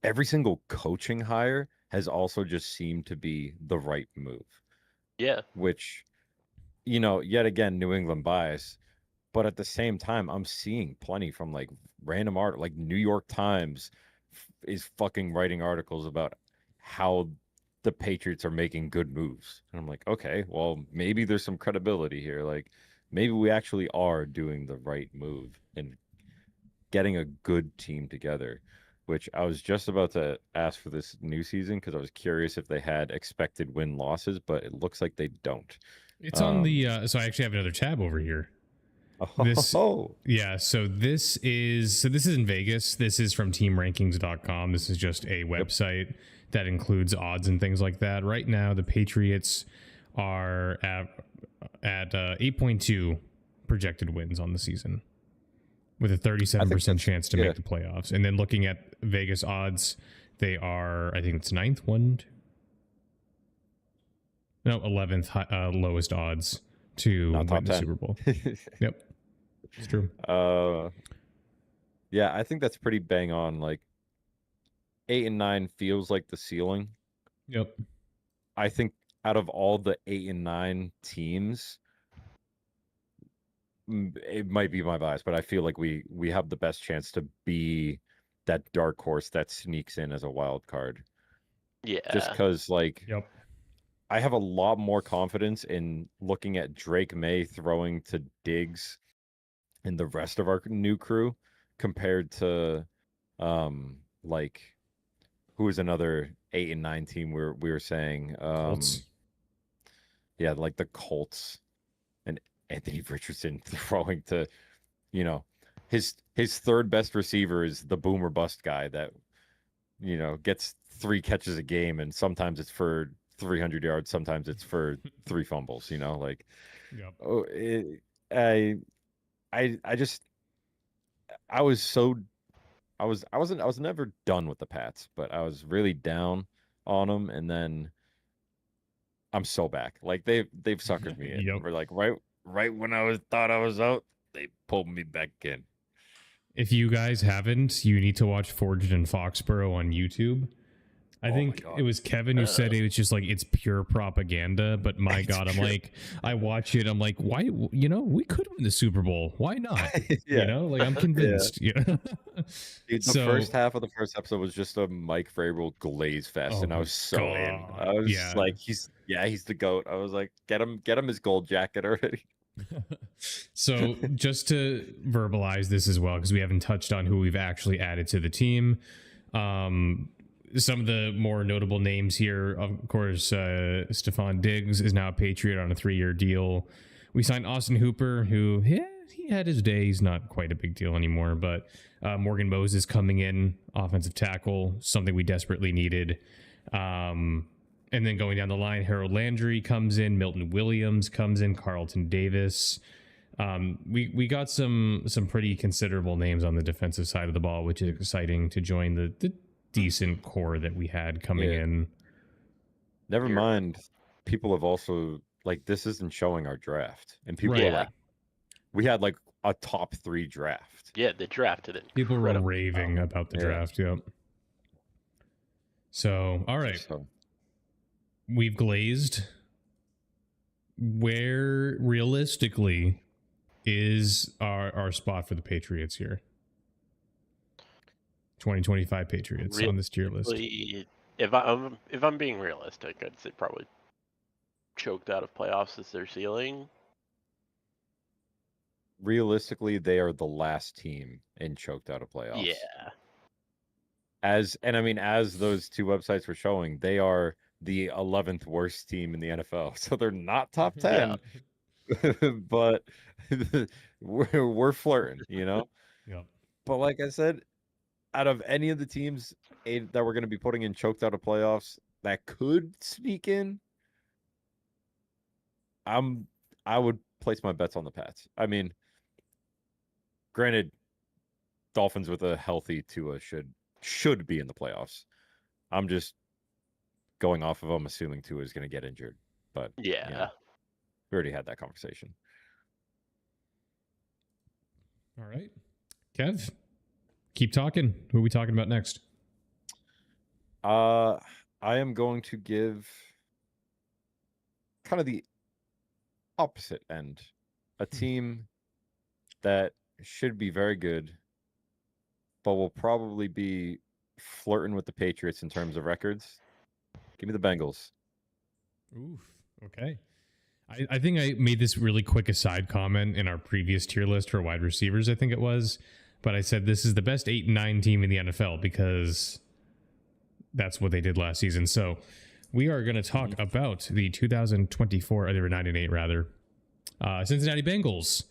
every single coaching hire has also just seemed to be the right move. Yeah. Which, yet again, New England bias. But at the same time, I'm seeing plenty from like random art, like New York Times is fucking writing articles about how the Patriots are making good moves. And I'm like, okay, well, maybe there's some credibility here. Like maybe we actually are doing the right move and getting a good team together, which I was just about to ask for this new season because I was curious if they had expected win-losses, but it looks like they don't. It's on the so I actually have another tab over here. So this is in Vegas. This is from teamrankings.com. This is just a website that includes odds and things like that. Right now the Patriots are at 8.2 projected wins on the season, with a 37% chance to make the playoffs. And then looking at Vegas odds, they are, I think it's 9th, 1, 2. No, 11th lowest odds to Not top win the 10. Super Bowl. Yep, it's true. Yeah, I think that's pretty bang on. Like 8 and 9 feels like the ceiling. Yep. I think out of all the 8 and 9 teams, it might be my bias, but I feel like we have the best chance to be that dark horse that sneaks in as a wild card. Yeah. Just because, like, Yep. I have a lot more confidence in looking at Drake May throwing to Diggs and the rest of our new crew compared to, like, who is another 8 and 9 team we were saying? Colts. Yeah, like the Colts and Anthony Richardson throwing to, you know, his third best receiver is the boomer bust guy that, you know, gets 3 catches a game, and sometimes it's for 300 yards, sometimes it's for 3 fumbles. You know, like, Yep. oh, I just I was so I was never done with the Pats, but I was really down on them, and then I'm so back. Like they've suckered me in. Yep. We're like right when I thought I was out, they pulled me back in. If you guys haven't, you need to watch Forged in Foxborough on YouTube. I think it was Kevin who said it was just like it's pure propaganda, but my God, I'm like, I watch it, I'm like, why? You know, we could win the Super Bowl. Why not? You know, like I'm convinced. Yeah. Dude, the first half of the first episode was just a Mike Vrabel glaze fest, and I was so in. I was like, he's the GOAT. I was like, get him his gold jacket already. So just to verbalize this as well, because we haven't touched on who we've actually added to the team. Some of the more notable names here, of course, Stephon Diggs is now a Patriot on a 3-year deal. We signed Austin Hooper, who he had his day. He's not quite a big deal anymore, but Morgan Moses coming in, offensive tackle, something we desperately needed. And then going down the line, Harold Landry comes in, Milton Williams comes in, Carlton Davis. We got some pretty considerable names on the defensive side of the ball, which is exciting to join the decent core that we had coming in. Never mind, people have also, like, this isn't showing our draft, and people are like, we had like a top 3 draft. Yeah, they drafted it. People were raving about the draft. Yep. So, all right, we've glazed. Where realistically is our spot for the Patriots here? 2025 Patriots on this tier list. If I'm being realistic, I'd say probably choked out of playoffs is their ceiling. Realistically, they are the last team in choked out of playoffs. Yeah. As those 2 websites were showing, they are the 11th worst team in the NFL. So they're not top 10. Yeah. But we're flirting, you know? Yeah. But like I said, out of any of the teams that we're going to be putting in choked out of playoffs that could sneak in, I would place my bets on the Pats. I mean, granted, Dolphins with a healthy Tua should be in the playoffs. I'm just going off of them, assuming Tua is going to get injured. But yeah, you know, we already had that conversation. All right, Kev, keep talking. Who are we talking about next? I am going to give kind of the opposite end, a team that should be very good, but will probably be flirting with the Patriots in terms of records. Give me the Bengals. Oof. Okay. I think I made this really quick aside comment in our previous tier list for wide receivers, I think it was. But I said this is the best 8 and 9 team in the NFL because that's what they did last season. So we are going to talk about the 2024, they were 9 and 8 rather, Cincinnati Bengals.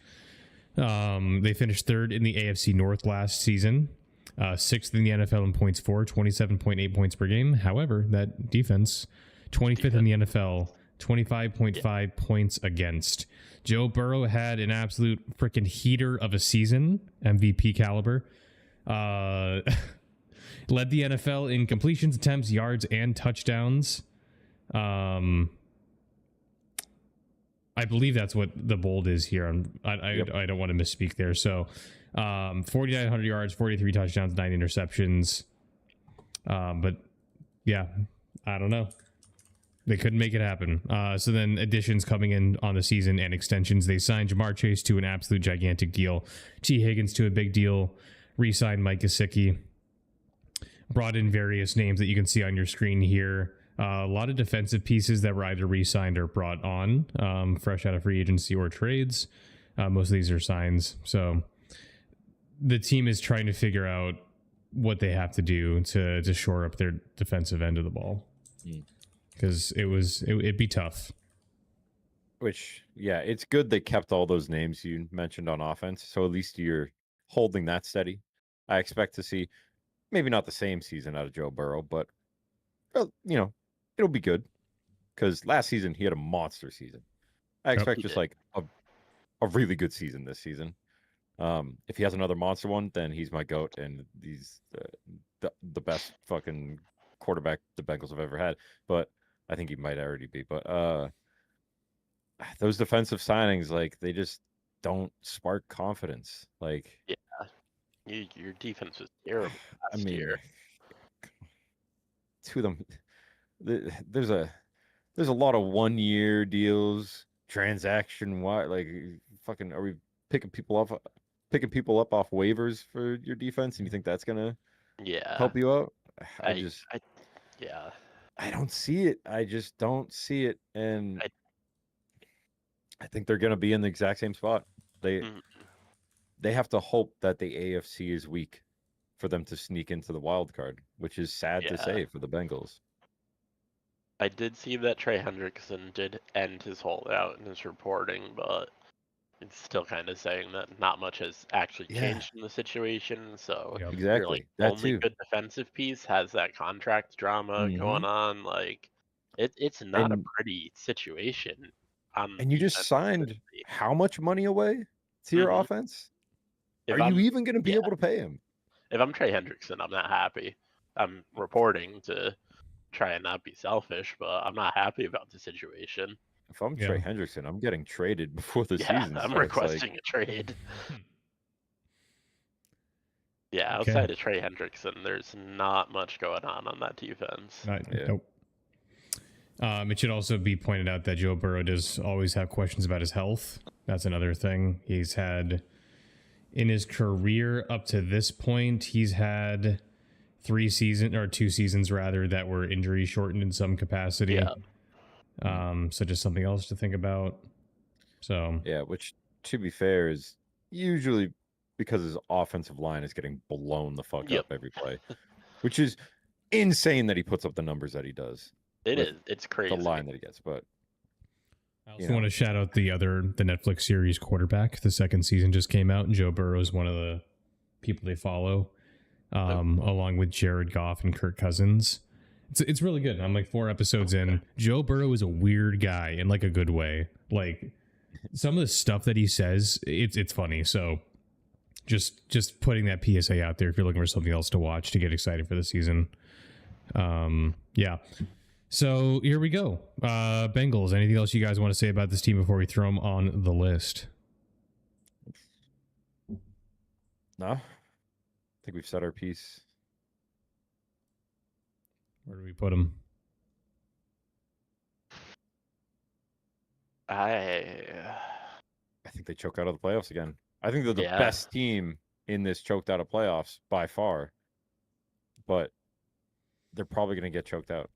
They finished 3rd in the AFC North last season, 6th in the NFL in points for, 27.8 points per game. However, that defense, 25th in the NFL, 25.5 points against. Joe Burrow had an absolute freaking heater of a season, MVP caliber. Led the NFL in completions, attempts, yards, and touchdowns. I believe that's what the bold is here. I don't want to misspeak there. So 4,900 yards, 43 touchdowns, 9 interceptions. But yeah, I don't know. They couldn't make it happen. So then additions coming in on the season and extensions. They signed Jamar Chase to an absolute gigantic deal. T. Higgins to a big deal. Re-signed Mike Gesicki. Brought in various names that you can see on your screen here. A lot of defensive pieces that were either re-signed or brought on fresh out of free agency or trades. Most of these are signs. So the team is trying to figure out what they have to do to shore up their defensive end of the ball. Because it'd be tough. Which, yeah, it's good they kept all those names you mentioned on offense. So at least you're holding that steady. I expect to see maybe not the same season out of Joe Burrow, but, well, it'll be good. Because last season, he had a monster season. I expect just like a really good season this season. If he has another monster one, then he's my GOAT, and he's the best fucking quarterback the Bengals have ever had. But I think he might already be. But those defensive signings, like, they just don't spark confidence. Like, yeah, your defense was terrible last year. To them, there's a lot of 1-year deals, transaction wide. Like, fucking, are we picking people up off waivers for your defense, and you think that's gonna help you out? I don't see it. I just don't see it, and I think they're gonna be in the exact same spot. They have to hope that the AFC is weak for them to sneak into the wild card, which is sad to say for the Bengals. I did see that Trey Hendrickson did end his holdout in his reporting, but it's still kind of saying that not much has actually changed in the situation. So exactly, your only good defensive piece has that contract drama going on. Like, it's not a pretty situation. And you just signed how much money away to your offense? Are you even going to be able to pay him? If I'm Trey Hendrickson, I'm not happy. I'm reporting to try and not be selfish, but I'm not happy about the situation. If I'm Trey Hendrickson, I'm getting traded before the season starts. I'm requesting a trade. Outside of Trey Hendrickson, there's not much going on that defense. Nope. It should also be pointed out that Joe Burrow does always have questions about his health. That's another thing. He's had, in his career up to this point, he's had 2 seasons rather, that were injury shortened in some capacity. So just something else to think about. So which, to be fair, is usually because his offensive line is getting blown the fuck up every play, which is insane that he puts up the numbers that he does. It's crazy, the line that he gets. But I also want to shout out the Netflix series Quarterback. The second season just came out, and Joe Burrow is one of the people they follow, along with Jared Goff and Kirk Cousins. It's really good. I'm like 4 episodes in. Joe Burrow is a weird guy in like a good way. Like, some of the stuff that he says, it's funny. So just putting that PSA out there if you're looking for something else to watch to get excited for the season. So here we go. Bengals. Anything else you guys want to say about this team before we throw them on the list? No, I think we've said our piece. Where do we put them? I think they choke out of the playoffs again. I think they're the best team in this choked out of playoffs by far, but they're probably going to get choked out.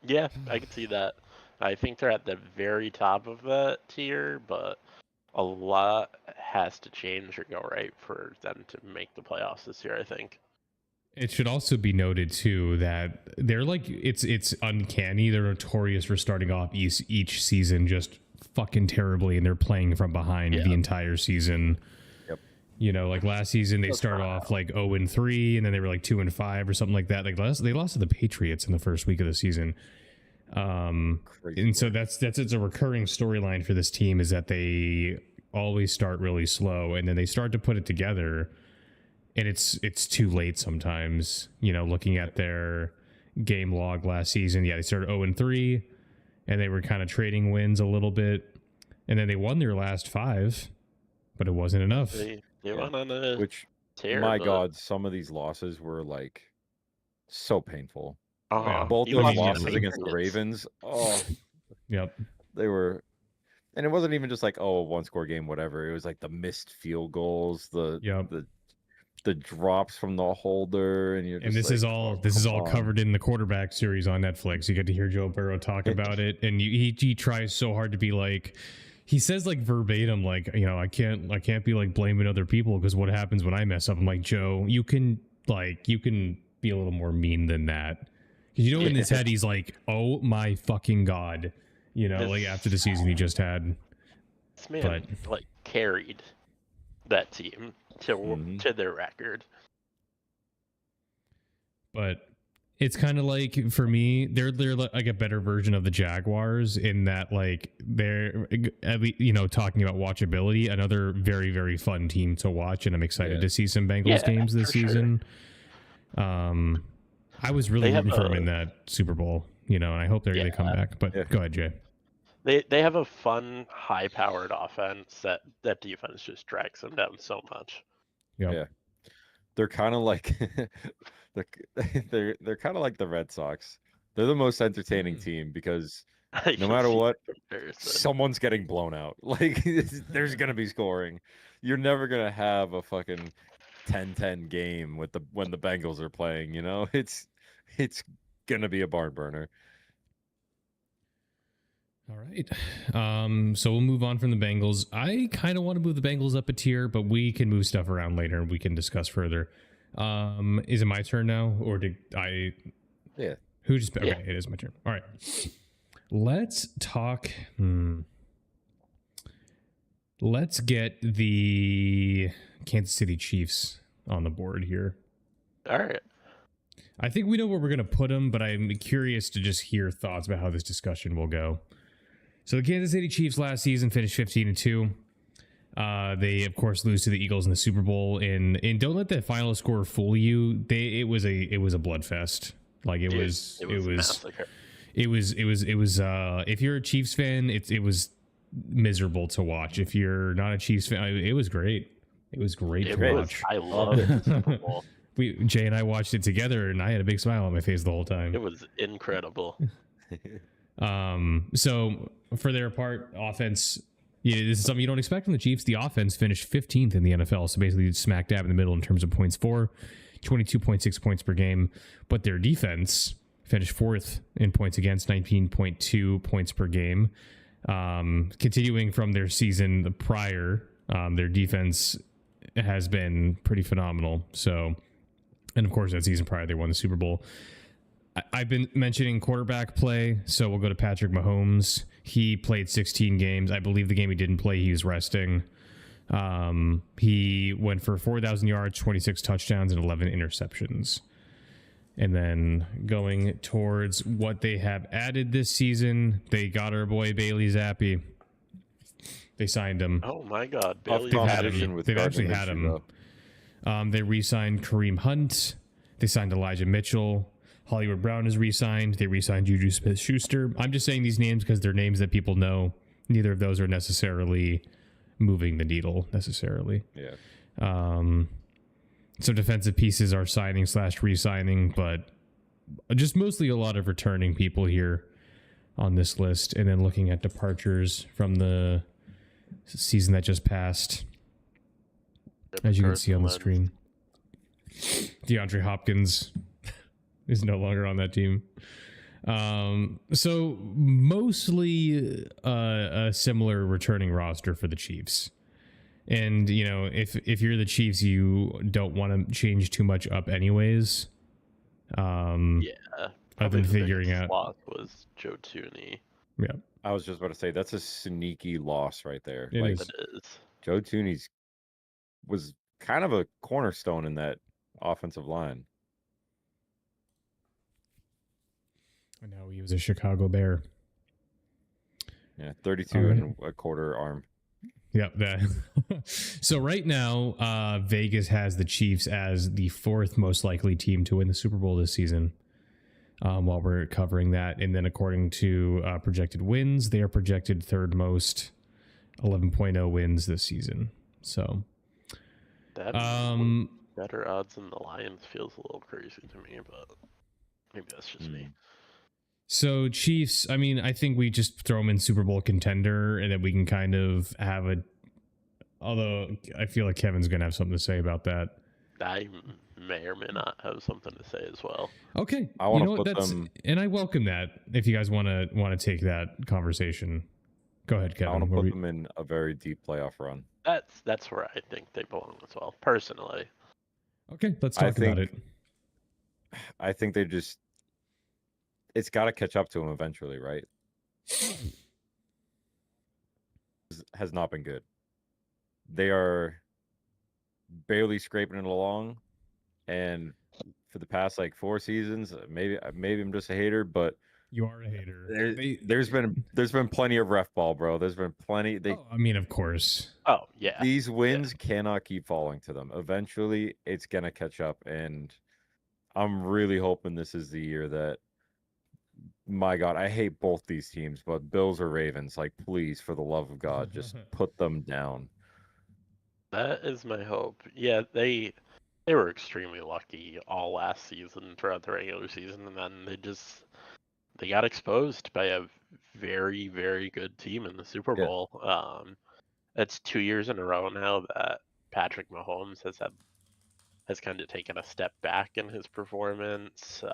Yeah, I can see that. I think they're at the very top of that tier, but a lot has to change or go right for them to make the playoffs this year, I think. It should also be noted too that they're like, it's uncanny. They're notorious for starting off each season just fucking terribly, and they're playing from behind the entire season. Yep. Like last season they started off like 0-3, and then they were like 2-5 or something like that. Like they lost to the Patriots in the first week of the season. And so that's it's a recurring storyline for this team, is that they always start really slow and then they start to put it together. And it's too late sometimes, looking at their game log last season. Yeah, they started 0-3, and they were kind of trading wins a little bit, and then they won their last 5, but it wasn't enough. They went on a Which, tear. my God, some of these losses were like so painful. Uh-huh. Both Even those yeah, losses the against the Patriots. Ravens, oh, Yep. they were, and it wasn't even just like, oh, a 1-score game, whatever. It was like the missed field goals, Yep. the drops from the holder, and you're just And this like, is all oh, this is come all on. covered in the quarterback series on Netflix. You get to hear Joe Burrow talk about it, and he tries so hard to be like, he says like verbatim, like, you know, I can't be like blaming other people because what happens when I mess up? I'm like, Joe, you can be a little more mean than that. Because you know, in his head, he's like, oh my fucking God, you know, like after the season he just had. This man like carried that team to their record. But it's kind of like, for me, they're like a better version of the Jaguars in that, like, they're, at least, you know, talking about watchability, another very, very fun team to watch, and I'm excited to see some Bengals games this season. Sure. I was really rooting for them in that Super Bowl, you know, and I hope they come back. But go ahead, Jay. They have a fun, high-powered offense that defense just drags them down so much. Yep. Yeah, they're kind of like they're kind of like the Red Sox. They're the most entertaining team because no matter what, someone's getting blown out. Like, there's gonna be scoring. You're never gonna have a fucking 10-10 game when the Bengals are playing. You know, it's gonna be a barn burner. All right. So we'll move on from the Bengals. I kind of want to move the Bengals up a tier, but we can move stuff around later and we can discuss further. Is it my turn now, or did I? Yeah. Who just? Okay, it is my turn. All right. Let's talk. Let's get the Kansas City Chiefs on the board here. All right. I think we know where we're going to put them, but I'm curious to just hear thoughts about how this discussion will go. So the Kansas City Chiefs last season finished 15-2. They of course lose to the Eagles in the Super Bowl, and don't let that final score fool you. It was a bloodfest. Like it was if you're a Chiefs fan, it was miserable to watch. If you're not a Chiefs fan, it was great. It was great to watch. I loved it. Super Bowl. Jay and I watched it together, and I had a big smile on my face the whole time. It was incredible. So for their part, offense, this is something you don't expect from the Chiefs. The offense finished 15th in the NFL, so basically smack dab in the middle in terms of points for, 22.6 points per game. But their defense finished 4th in points against, 19.2 points per game. Continuing from their season prior, their defense has been pretty phenomenal. So, and of course, that season prior, they won the Super Bowl. I've been mentioning quarterback play, so we'll go to Patrick Mahomes. He played 16 games. I believe the game he didn't play, he was resting. He went for 4,000 yards, 26 touchdowns, and 11 interceptions. And then going towards what they have added this season, they got our boy Bailey Zappi. They signed him. Oh my God, Bailey! They've actually had him. They re-signed Kareem Hunt. They signed Elijah Mitchell. Hollywood Brown is re-signed. They re-signed Juju Smith-Schuster. I'm just saying these names because they're names that people know. Neither of those are necessarily moving the needle necessarily. Yeah. So defensive pieces are signing/re-signing, but just mostly a lot of returning people here on this list. And then looking at departures from the season that just passed, as you can see on the screen, DeAndre Hopkins is no longer on that team. So mostly a similar returning roster for the Chiefs. And, you know, if you're the Chiefs, you don't want to change too much up anyways. I've been figuring out. Loss was Joe Thuney. Yeah. I was just about to say, that's a sneaky loss right there. It is. Joe Thuney was kind of a cornerstone in that offensive line. I know he was a Chicago Bear. Yeah, 32 and a quarter arm. Yep. That. So right now, Vegas has the Chiefs as the 4th most likely team to win the Super Bowl this season. while we're covering that. And then according to projected wins, they are projected third most, 11.0 wins this season. So That better odds than the Lions feels a little crazy to me, but maybe that's just me. So Chiefs, I mean, I think we just throw them in Super Bowl contender, and then we can kind of have a. Although I feel like Kevin's gonna have something to say about that. I may or may not have something to say as well. Okay, I want to put put them, and I welcome that. If you guys want to take that conversation, go ahead, Kevin. I want to put them in a very deep playoff run. That's where I think they belong as well, personally. Okay, let's talk about it. I think they just, it's got to catch up to them eventually, right? Has not been good. They are barely scraping it along, and for the past like 4 seasons, maybe I'm just a hater, but you are a hater. There's been plenty of ref ball, bro. There's been plenty. I mean, of course. Oh yeah. These wins cannot keep falling to them. Eventually, it's gonna catch up, and I'm really hoping this is the year that. My God, I hate both these teams, but Bills or Ravens, like, please, for the love of God, just put them down. That is my hope. Yeah, they were extremely lucky all last season throughout the regular season, and then they got exposed by a very, very good team in the Super Bowl. It's 2 years in a row now that Patrick Mahomes has kind of taken a step back in his performance.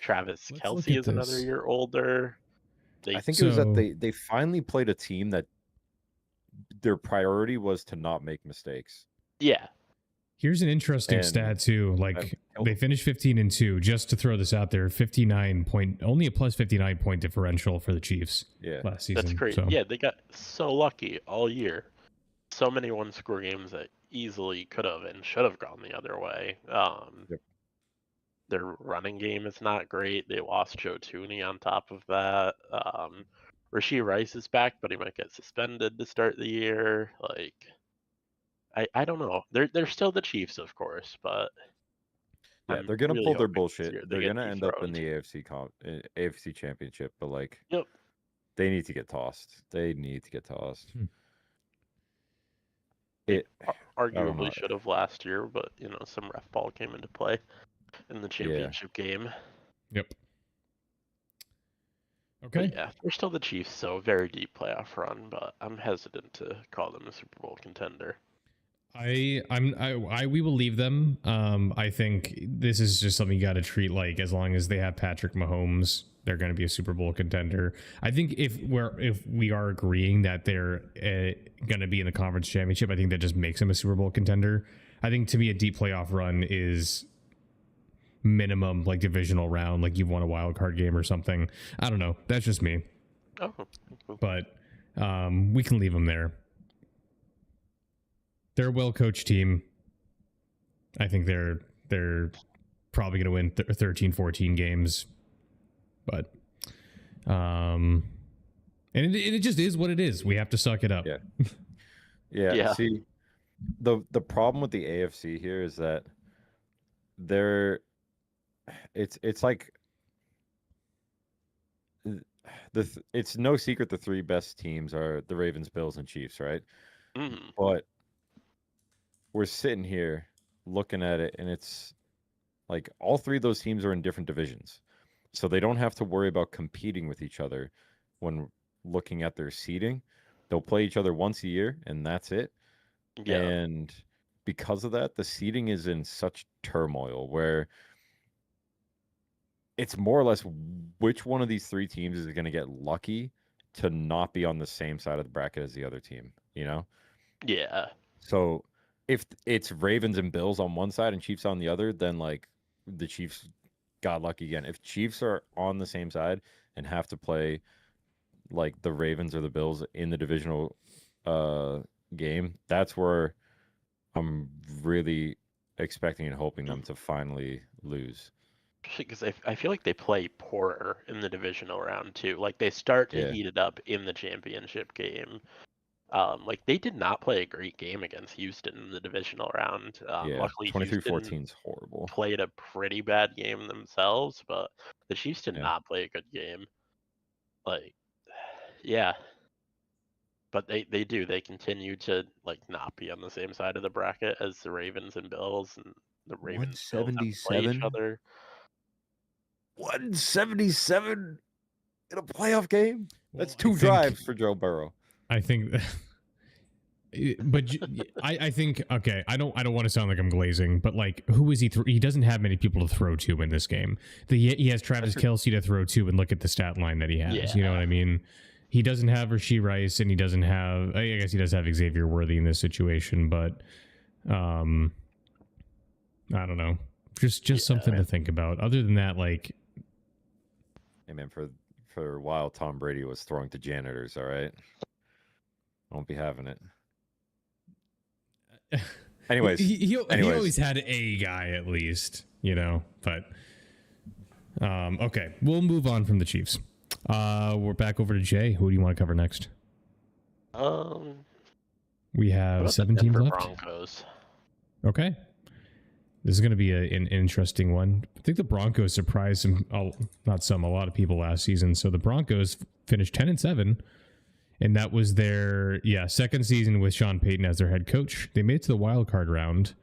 Travis Kelce is another year older. I think it was that they finally played a team that their priority was to not make mistakes. Yeah. Here's an interesting stat too. Like they finished 15-2. Just to throw this out there, only a plus 59 point differential for the Chiefs. Last season. That's great. So. Yeah, they got so lucky all year. So many one-score games that easily could have and should have gone the other way. Their running game is not great. They lost Joe Tooney on top of that. Rashee Rice is back, but he might get suspended to start the year. Like, I don't know. They're still the Chiefs, of course, but they're gonna pull their bullshit. They're gonna end up in the AFC Championship, but like, they need to get tossed. They need to get tossed. It arguably should have last year, but some ref ball came into play in the championship game. Yep. Okay. But yeah, they're still the Chiefs, so very deep playoff run, but I'm hesitant to call them a Super Bowl contender. We will leave them. I think this is just something you got to treat like, as long as they have Patrick Mahomes, they're going to be a Super Bowl contender. I think if we are agreeing that they're going to be in the conference championship, I think that just makes them a Super Bowl contender. I think to me a deep playoff run is minimum like divisional round, like you've won a wild card game or something. I don't know. That's just me. Oh, but we can leave them there. They're a well-coached team. I think they're probably going to win 13, 14 games. But and it just is what it is. We have to suck it up. Yeah. See, the problem with the AFC here is that it's like it's no secret the 3 best teams are the Ravens, Bills, and Chiefs, right? Mm-hmm. But we're sitting here looking at it, and it's like all 3 of those teams are in different divisions, so they don't have to worry about competing with each other when looking at their seeding. They'll play each other once a year, and that's it. Yeah. And because of that, the seeding is in such turmoil where it's more or less which one of these 3 teams is going to get lucky to not be on the same side of the bracket as the other team, Yeah. So if it's Ravens and Bills on one side and Chiefs on the other, then like the Chiefs got lucky again. If Chiefs are on the same side and have to play like the Ravens or the Bills in the divisional game, that's where I'm really expecting and hoping them to finally lose. Because I feel like they play poorer in the divisional round too. Like they start to heat it up in the championship game, Like they did not play a great game against Houston in the divisional round. Yeah, Luckily, Houston 23-14 is horrible. played a pretty bad game themselves, but the Chiefs did Yeah. not play a good game. Like, yeah, but they do. They continue to like not be on the same side of the bracket as the Ravens and Bills, and the Ravens Bills have to play each 177? other. 177 in a playoff game? That's Well, 2 drives for Joe Burrow. I think, but I think okay. I don't want to sound like I'm glazing, but like, who is he? He doesn't have many people to throw to in this game. He has Travis Kelce to throw to, and look at the stat line that he has. Yeah. You know what I mean? He doesn't have Rashee Rice, and he doesn't have. I guess he does have Xavier Worthy in this situation, but I don't know. Just something to think about. Other than that, like, Hey man, for a while, Tom Brady was throwing to janitors. All right, I won't be having it. Anyways, he always had a guy at least, you know. But okay, we'll move on from the Chiefs. We're back over to Jay. Who do you want to cover next? We have 7 teams left. Broncos. Okay, this is going to be an interesting one. I think the Broncos surprised a lot of people last season. So the Broncos finished 10-7. And that was their second season with Sean Payton as their head coach. They made it to the wild card round.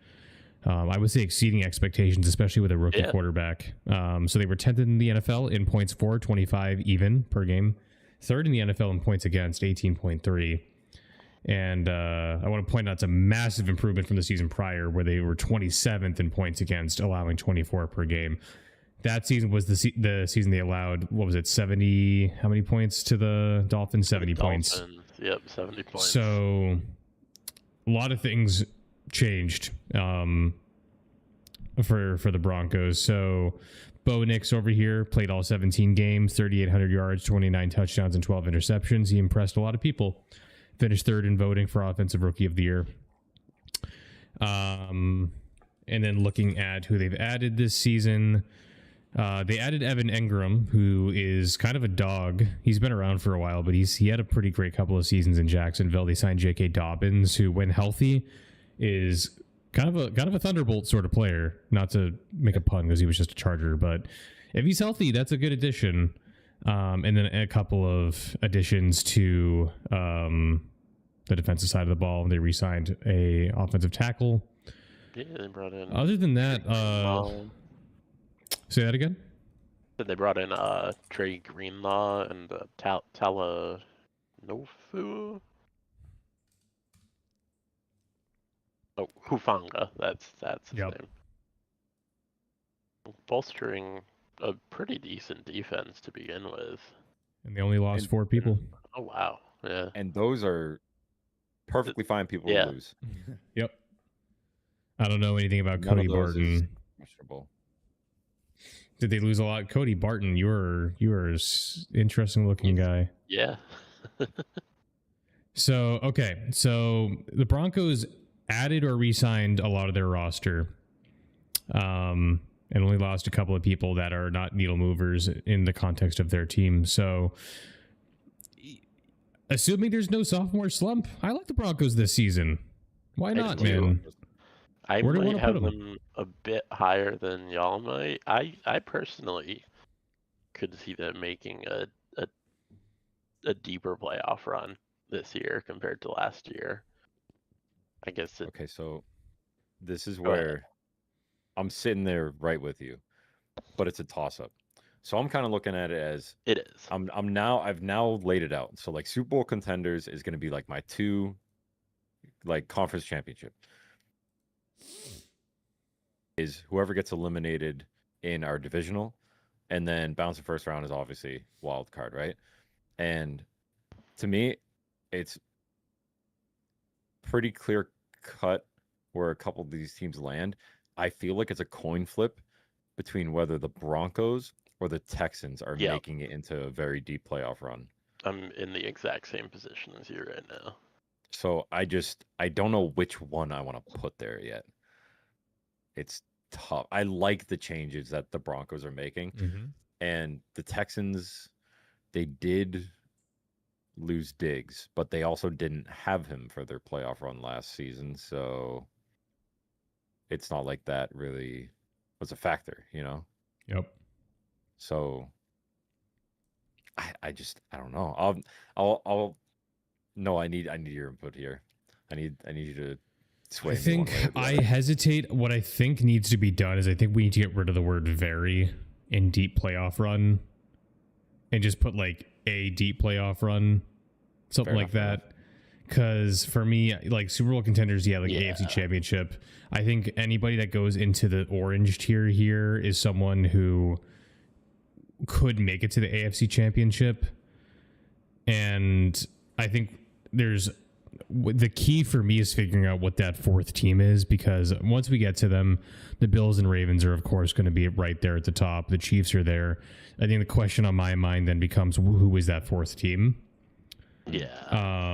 I would say exceeding expectations, especially with a rookie quarterback. So they were 10th in the NFL in points for, 25 even per game. Third in the NFL in points against, 18.3. And I want to point out it's a massive improvement from the season prior, where they were 27th in points against, allowing 24 per game. That season was the season they allowed, what was it, 70, how many points to the Dolphins? 70 points. Yep, 70 points. So a lot of things changed for the Broncos. So Bo Nix over here played all 17 games, 3,800 yards, 29 touchdowns, and 12 interceptions. He impressed a lot of people. Finished third in voting for Offensive Rookie of the Year. And then looking at who they've added this season, they added Evan Engram, who is kind of a dog. He's been around for a while, but he had a pretty great couple of seasons in Jacksonville. They signed J.K. Dobbins, who, when healthy, is kind of a thunderbolt sort of player. Not to make a pun because he was just a Charger, but if he's healthy, that's a good addition. And then a couple of additions to the defensive side of the ball. They re-signed a offensive tackle. Yeah, they brought in. Other than that, say that again. They brought in Trey Greenlaw and Talanofu. Oh, Hufanga. That's his name. Bolstering a pretty decent defense to begin with. And they only lost 4 people. Oh wow! Yeah. And those are perfectly fine people to lose. Yep. I don't know anything about Cody Barton. Questionable. Did they lose a lot? Cody Barton, you're an interesting looking guy. Yeah. So the Broncos added or re-signed a lot of their roster, and only lost a couple of people that are not needle movers in the context of their team. So, assuming there's no sophomore slump, I like the Broncos this season. Why not, man? I might have them a bit higher than y'all might. I personally could see them making a deeper playoff run this year compared to last year. I guess. Okay, so this is where I'm sitting there right with you, but it's a toss-up. So I'm kind of looking at it as it is. I've now laid it out. So like Super Bowl contenders is going to be like my 2 like conference championship. Is whoever gets eliminated in our divisional, and then bounce the first round is obviously wild card, right? And to me, it's pretty clear cut where a couple of these teams land. I feel like it's a coin flip between whether the Broncos or the Texans are making it into a very deep playoff run. I'm in the exact same position as you right now. So I don't know which one I want to put there yet. It's tough. I like the changes that the Broncos are making. Mm-hmm. And the Texans, they did lose Diggs, but they also didn't have him for their playoff run last season, so it's not like that really was a factor, you know? Yep. So I don't know. I'll no, I need your input here. I need you to sway I me think one way or the I other. hesitate. What I think needs to be done is I think we need to get rid of the word very in deep playoff run and just put like a deep playoff run, something Fair like enough, that. Because for me, like Super Bowl contenders, yeah, like AFC Championship. I think anybody that goes into the orange tier here is someone who could make it to the AFC Championship. And I think the key for me is figuring out what that fourth team is, because once we get to them, the Bills and Ravens are, of course, going to be right there at the top. The Chiefs are there. I think the question on my mind then becomes, who is that fourth team? Yeah.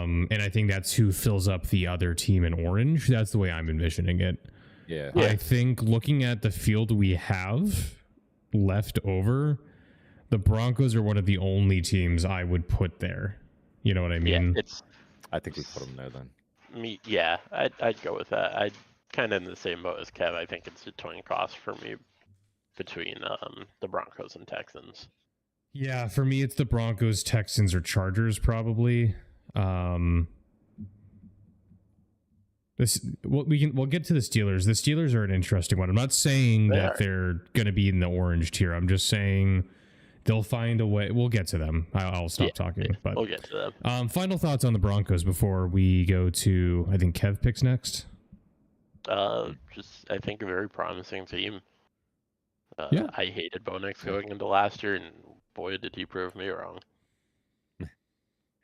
And I think that's who fills up the other team in orange. That's the way I'm envisioning it. Yeah. I think looking at the field we have left over, the Broncos are one of the only teams I would put there. You know what I mean? Yeah, I think we put them there then. yeah, I'd go with that. I'd kind of in the same boat as Kev. I think it's a coin toss for me between the Broncos and Texans. Yeah, for me, it's the Broncos, Texans, or Chargers, probably. We'll get to the Steelers. The Steelers are an interesting one. I'm not saying they're going to be in the orange tier. I'm just saying they'll find a way. We'll get to them. I'll stop talking. But we'll get to them. Final thoughts on the Broncos before we go to, I think Kev picks next. Just I think a very promising team. Yeah. I hated Bo Nix going into last year, and boy, did he prove me wrong.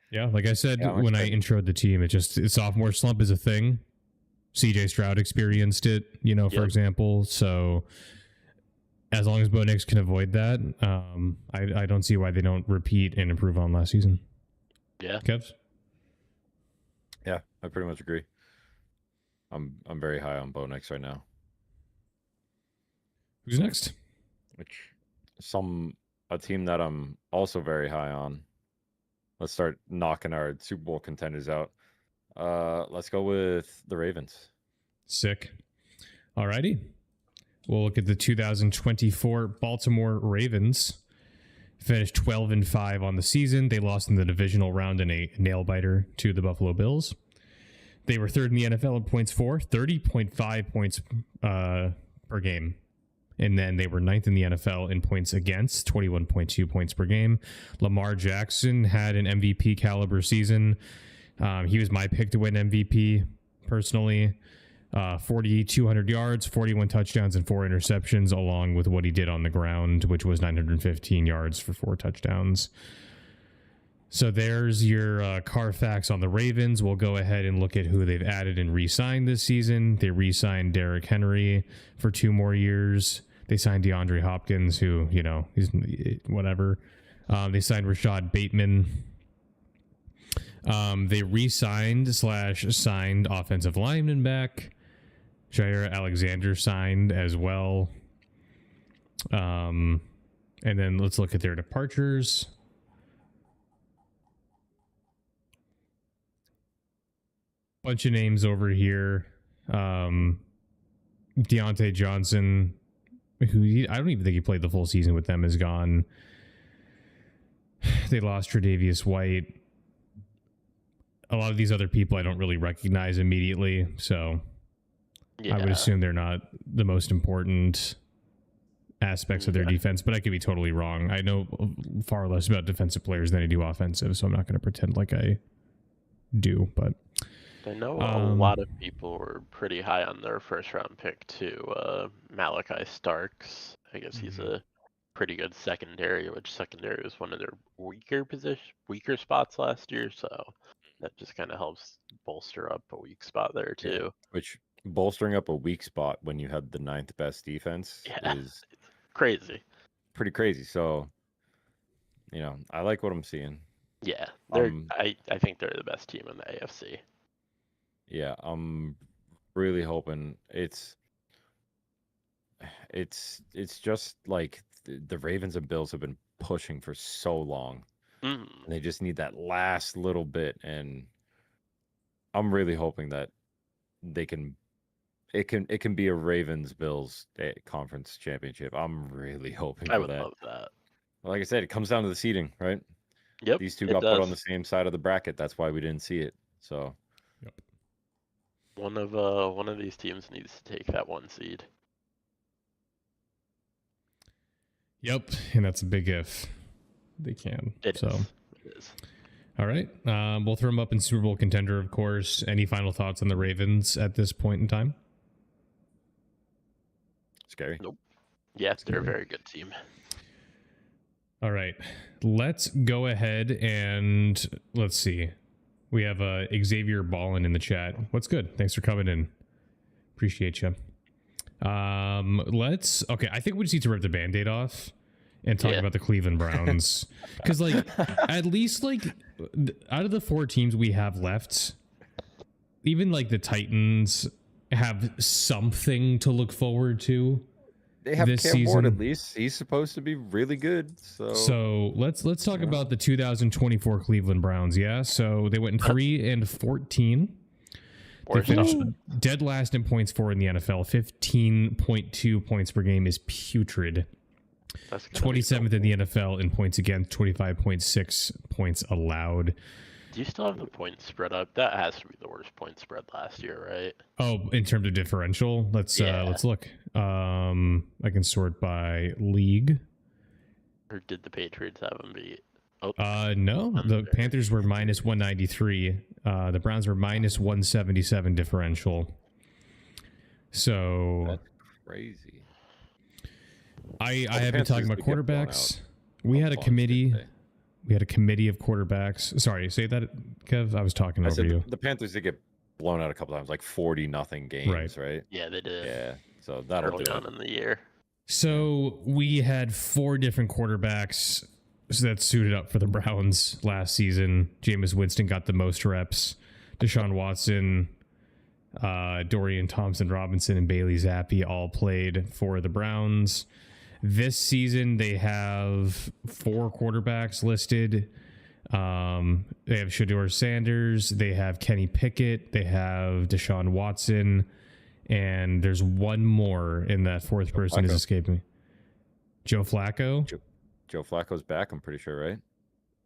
Yeah, like I said Yeah, when I introed the team, sophomore slump is a thing. CJ Stroud experienced it, for example. So as long as Bo Nix can avoid that, I don't see why they don't repeat and improve on last season. Yeah. Kevs? Yeah, I pretty much agree. I'm very high on Bo Nix right now. Who's next? A team that I'm also very high on. Let's start knocking our Super Bowl contenders out. Let's go with the Ravens. Sick. Alrighty. We'll look at the 2024 Baltimore Ravens. Finished 12-5 on the season. They lost in the divisional round in a nail biter to the Buffalo Bills. They were third in the NFL in points for, 30.5 points per game. And then they were ninth in the NFL in points against, 21.2 points per game. Lamar Jackson had an MVP caliber season. He was my pick to win MVP personally. 4,200 yards, 41 touchdowns, and 4 interceptions, along with what he did on the ground, which was 915 yards for 4 touchdowns. So there's your Carfax on the Ravens. We'll go ahead and look at who they've added and re-signed this season. They re-signed Derrick Henry for 2 more years. They signed DeAndre Hopkins, who, he's whatever. They signed Rashad Bateman. They re-signed / signed offensive lineman back. Jair Alexander signed as well. And then let's look at their departures. Bunch of names over here. Deontay Johnson, who I don't even think he played the full season with them, is gone. They lost Tre'Davious White. A lot of these other people I don't really recognize immediately, so I would assume they're not the most important aspects of their defense, but I could be totally wrong. I know far less about defensive players than I do offensive, so I'm not going to pretend like I do, but I know a lot of people were pretty high on their first round pick too. Malachi Starks. I guess he's a pretty good secondary, which secondary was one of their weaker spots last year, so that just kind of helps bolster up a weak spot there too. Yeah, which bolstering up a weak spot when you had the 9th best defense is crazy. Pretty crazy. So, I like what I'm seeing. Yeah, I think they're the best team in the AFC. Yeah, I'm really hoping it's just like the Ravens and Bills have been pushing for so long. And they just need that last little bit. And I'm really hoping that they can. It can be a Ravens Bills conference championship. I'm really hoping I for would that. love that. Like I said, it comes down to the seeding, right? Yep. These two it got put on does. the same side of the bracket. That's why we didn't see it. So One of these teams needs to take that 1 seed. Yep, and that's a big if they can. It is. All right, we'll throw them up in Super Bowl contender, of course. Any final thoughts on the Ravens at this point in time? scary. Nope. Yes, they're a very good team. All right, let's go ahead and let's see. We have Xavier Ballin in the chat. What's good? Thanks for coming in. Appreciate you. Okay, I think we just need to rip the Band-Aid off and talk about the Cleveland Browns. Because, like, at least, like, out of the 4 teams we have left, even, like, the Titans have something to look forward to. They have this Cam season. Ward at least. He's supposed to be really good. So let's talk about the 2024 Cleveland Browns. Yeah, so they went 3-14. They finished dead last in points for in the NFL. 15.2 points per game is putrid. 27th in the NFL in points against, 25.6 points allowed. Do you still have the point spread up? That has to be the worst point spread last year, right? Oh, in terms of differential, let's look. I can sort by league. Or did the Patriots have them beat? Oh, no, the Panthers were minus 193. The Browns were minus 177 differential. So that's crazy. I have been talking about quarterbacks. We had a committee. We had a committee of quarterbacks. Sorry, say that, Kev. I was talking over you. The Panthers did get blown out a couple times, like 40-0 games, right? Yeah, they did. Yeah, so that'll early do on it. in the year. So we had 4 different quarterbacks that suited up for the Browns last season. Jameis Winston got the most reps. Deshaun Watson, Dorian Thompson-Robinson, and Bailey Zappi all played for the Browns. This season, they have 4 quarterbacks listed. They have Shedeur Sanders. They have Kenny Pickett. They have Deshaun Watson. And there's one more, and that 4th person is escaping me. Joe Flacco? Joe Flacco's back, I'm pretty sure, right?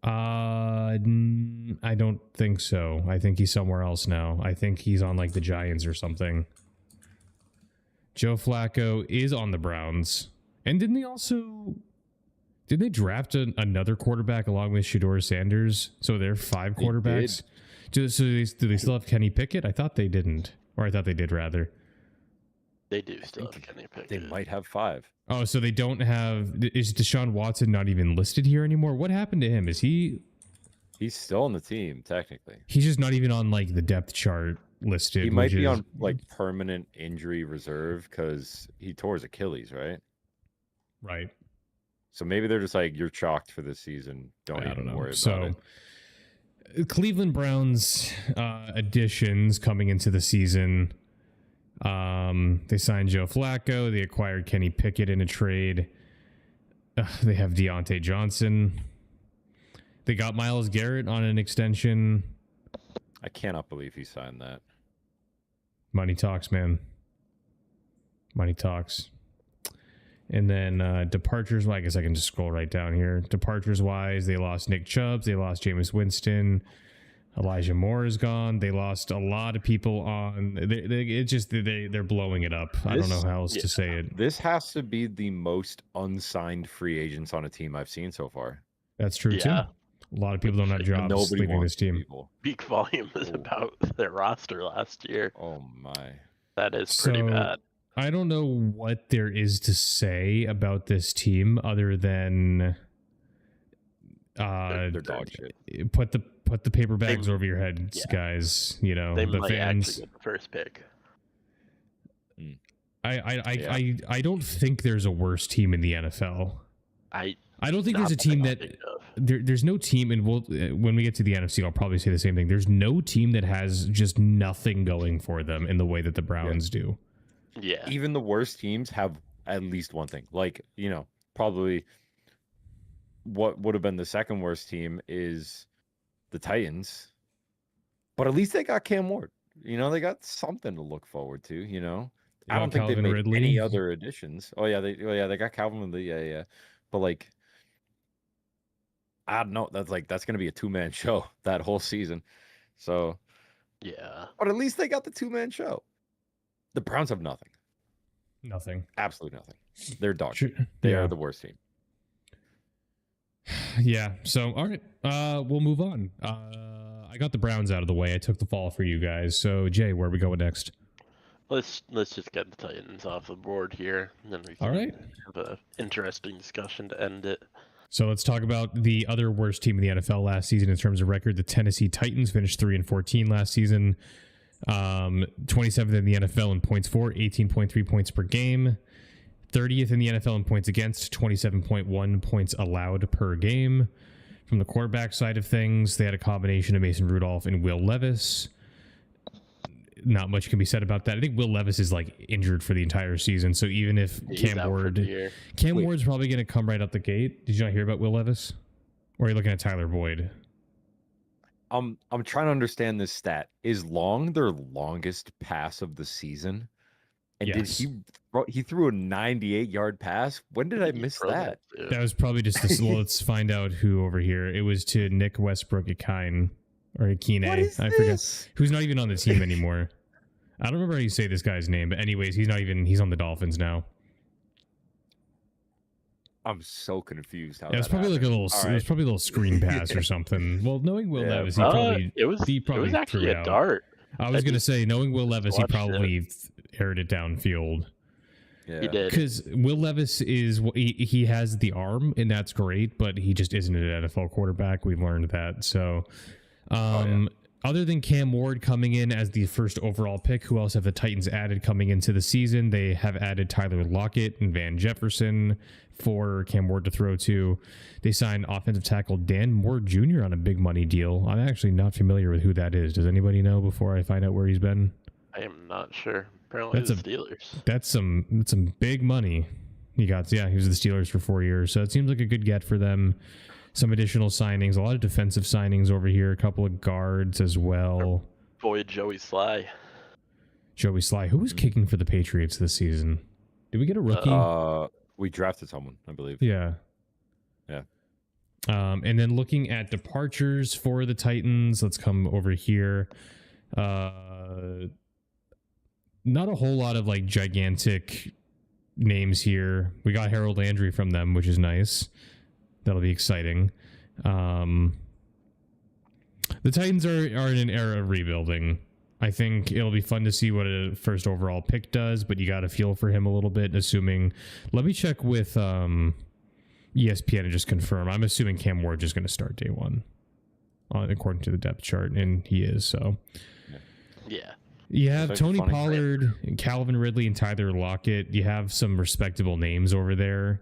I don't think so. I think he's somewhere else now. I think he's on, like, the Giants or something. Joe Flacco is on the Browns. And didn't they draft another quarterback along with Shedeur Sanders? So they're 5 quarterbacks. Do they still have Kenny Pickett? I thought they didn't. Or I thought they did, rather. They do still have Kenny Pickett. They might have 5. Oh, so they don't have... Is Deshaun Watson not even listed here anymore? What happened to him? Is he... He's still on the team, technically. He's just not even on, like, the depth chart listed. He might be on, like, permanent injury reserve because he tore his Achilles, right? Right. So maybe they're just like, you're chalked for this season. Don't even worry about it. Cleveland Browns additions coming into the season. They signed Joe Flacco. They acquired Kenny Pickett in a trade. They have Deontay Johnson. They got Myles Garrett on an extension. I cannot believe he signed that. Money talks, man. Money talks. And then departures, well, I guess I can just scroll right down here. Departures-wise, they lost Nick Chubb. They lost Jameis Winston. Elijah Moore is gone. They lost a lot of people on... They're blowing it up. I don't know how else to say it. This has to be the most unsigned free agents on a team I've seen so far. That's true, too. A lot of people don't have jobs leaving this team. Peak volume is about their roster last year. Oh, my. That is pretty bad. I don't know what there is to say about this team other than they're dog shit. Put the paper bags over your heads, guys. You know, they the might fans. actually get the first pick. I don't think there's a worse team in the NFL. I don't think there's a team that there's no team, and when we get to the NFC, I'll probably say the same thing. There's no team that has just nothing going for them in the way that the Browns do. Yeah. Even the worst teams have at least one thing. Like, probably what would have been the second worst team is the Titans. But at least they got Cam Ward. They got something to look forward to. I don't think they've Calvin made Ridley. any other additions. They got Calvin Ridley. Yeah. But like, I don't know. That's gonna be a 2-man show that whole season. So Yeah. but at least they got the 2-man show. The Browns have nothing. Nothing. Absolutely nothing. They're dog Sure. shit. They Yeah. are the worst team. Yeah. So, all right. We'll move on. I got the Browns out of the way. I took the fall for you guys. So, Jay, where are we going next? Let's just get the Titans off the board here, and then we can All right. have an interesting discussion to end it. So let's talk about the other worst team in the NFL last season in terms of record. The Tennessee Titans finished 3-14 last season. 27th in the NFL in points for, 18.3 points per game. 30th in the NFL in points against, 27.1 points allowed per game. From the quarterback side of things, they had a combination of Mason Rudolph and Will Levis. Not much can be said about that. I think Will Levis is like injured for the entire season. So even if He's out for the year. Cam Ward's probably going to come right out the gate. Did you not hear about Will Levis? Or are you looking at Tyler Boyd? I'm trying to understand this stat. Is long their longest pass of the season? And Yes. did he threw a 98-yard pass? When did I miss that? That was probably just this. Well, let's find out who over here. It was to Nick Westbrook Akine or Akine. I forget. Who's not even on the team anymore. I don't remember how you say this guy's name, but anyways, he's on the Dolphins now. I'm so confused. It was probably like a little. It was probably a little screen pass or something. Well, knowing Will Levis, he probably it was actually threw a out. dart. I was going to say, knowing Will Levis, he watched probably aired it downfield. Yeah. He did. Because Will Levis he has the arm, and that's great, but he just isn't an NFL quarterback. We've learned that. So, other than Cam Ward coming in as the first overall pick, who else have the Titans added coming into the season? They have added Tyler Lockett and Van Jefferson for Cam Ward to throw to. They signed offensive tackle Dan Moore Jr. on a big money deal. I'm actually not familiar with who that is. Does anybody know before I find out where he's been? I am not sure. Apparently the Steelers. That's some big money he got. Yeah, he was the Steelers for 4 years. So it seems like a good get for them. Some additional signings, a lot of defensive signings over here, a couple of guards as well. Boy, Joey Sly. Joey Sly, who was kicking for the Patriots this season? Did we get a rookie? We drafted someone, I believe. Yeah. Yeah. And then looking at departures for the Titans, let's come over here. Not a whole lot of like gigantic names here. We got Harold Landry from them, which is nice. That'll be exciting. The Titans are in an era of rebuilding. I think it'll be fun to see what a first overall pick does, but you got to feel for him a little bit, assuming... Let me check with ESPN and just confirm. I'm assuming Cam Ward is going to start day one, according to the depth chart, and he is, so... Yeah. You have Like Tony funny Pollard, and Calvin Ridley, and Tyler Lockett. You have some respectable names over there.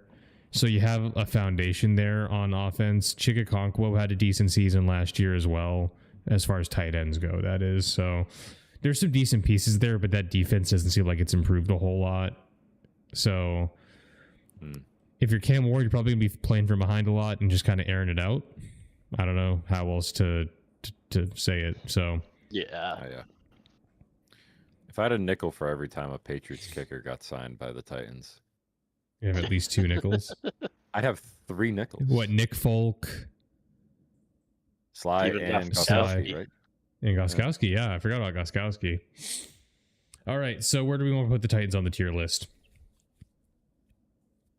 So you have a foundation there on offense. Chigakonkwo had a decent season last year as well, as far as tight ends go, that is. So there's some decent pieces there, but that defense doesn't seem like it's improved a whole lot. So if you're Cam Ward, you're probably going to be playing from behind a lot and just kind of airing it out. I don't know how else to say it. So Yeah. Yeah. If I had a nickel for every time a Patriots kicker got signed by the Titans, you have at least two nickels. I'd have 3 nickels. What, Nick Folk Sly Even and Gostkowski. Gostkowski, right? and Gostkowski? Yeah, I forgot about Gostkowski. All right, so where do we want to put the Titans on the tier list?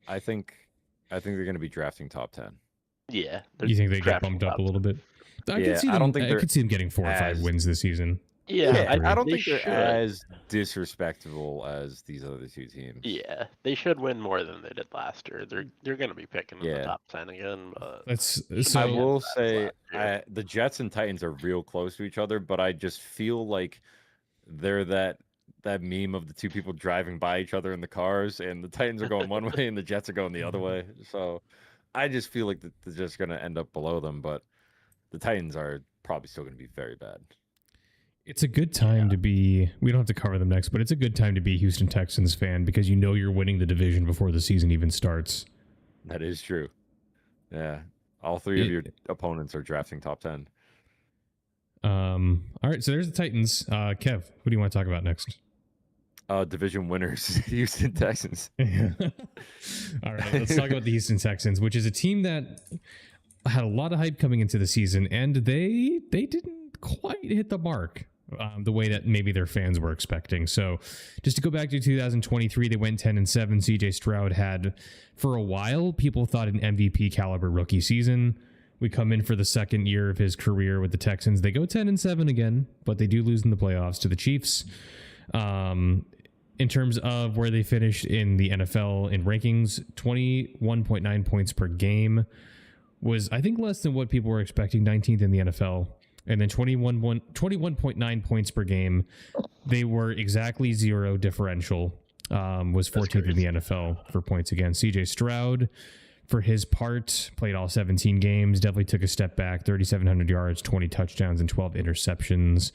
I think they're going to be drafting top 10. Yeah. You think they get drafting bumped up top a little bit? I Yeah, could see I them. don't think I they're could see them getting 4 or 5 as- wins this season. Yeah, I don't they think they're should. as disrespectful as these other 2 teams. Yeah, they should win more than they did last year. They're going to be picking in the Yeah. top 10 again. But That's I so. will that's say last year. the Jets and Titans are real close to each other, but I just feel like they're that meme of the 2 people driving by each other in the cars, and the Titans are going one way and the Jets are going the other way. So I just feel like they're just going to end up below them, but the Titans are probably still going to be very bad. It's a good time to be. We don't have to cover them next, but it's a good time to be a Houston Texans fan because you know you're winning the division before the season even starts. That is true. Yeah. All three of your opponents are drafting top 10. All right, so there's the Titans. Kev, who do you want to talk about next? Division winners, Houston Texans. All right, let's talk about the Houston Texans, which is a team that had a lot of hype coming into the season, and they didn't quite hit the mark the way that maybe their fans were expecting. So just to go back to 2023, they went 10-7. CJ Stroud had, for a while, people thought an MVP caliber rookie season. We come in for the second year of his career with the Texans. They go 10-7 again, but they do lose in the playoffs to the Chiefs. In terms of where they finished in the NFL in rankings, 21.9 points per game was, I think, less than what people were expecting, 19th in the NFL. And then 21.9 points per game. They were exactly zero differential, was 14th in the NFL for points against. CJ Stroud, for his part, played all 17 games, definitely took a step back, 3,700 yards, 20 touchdowns, and 12 interceptions.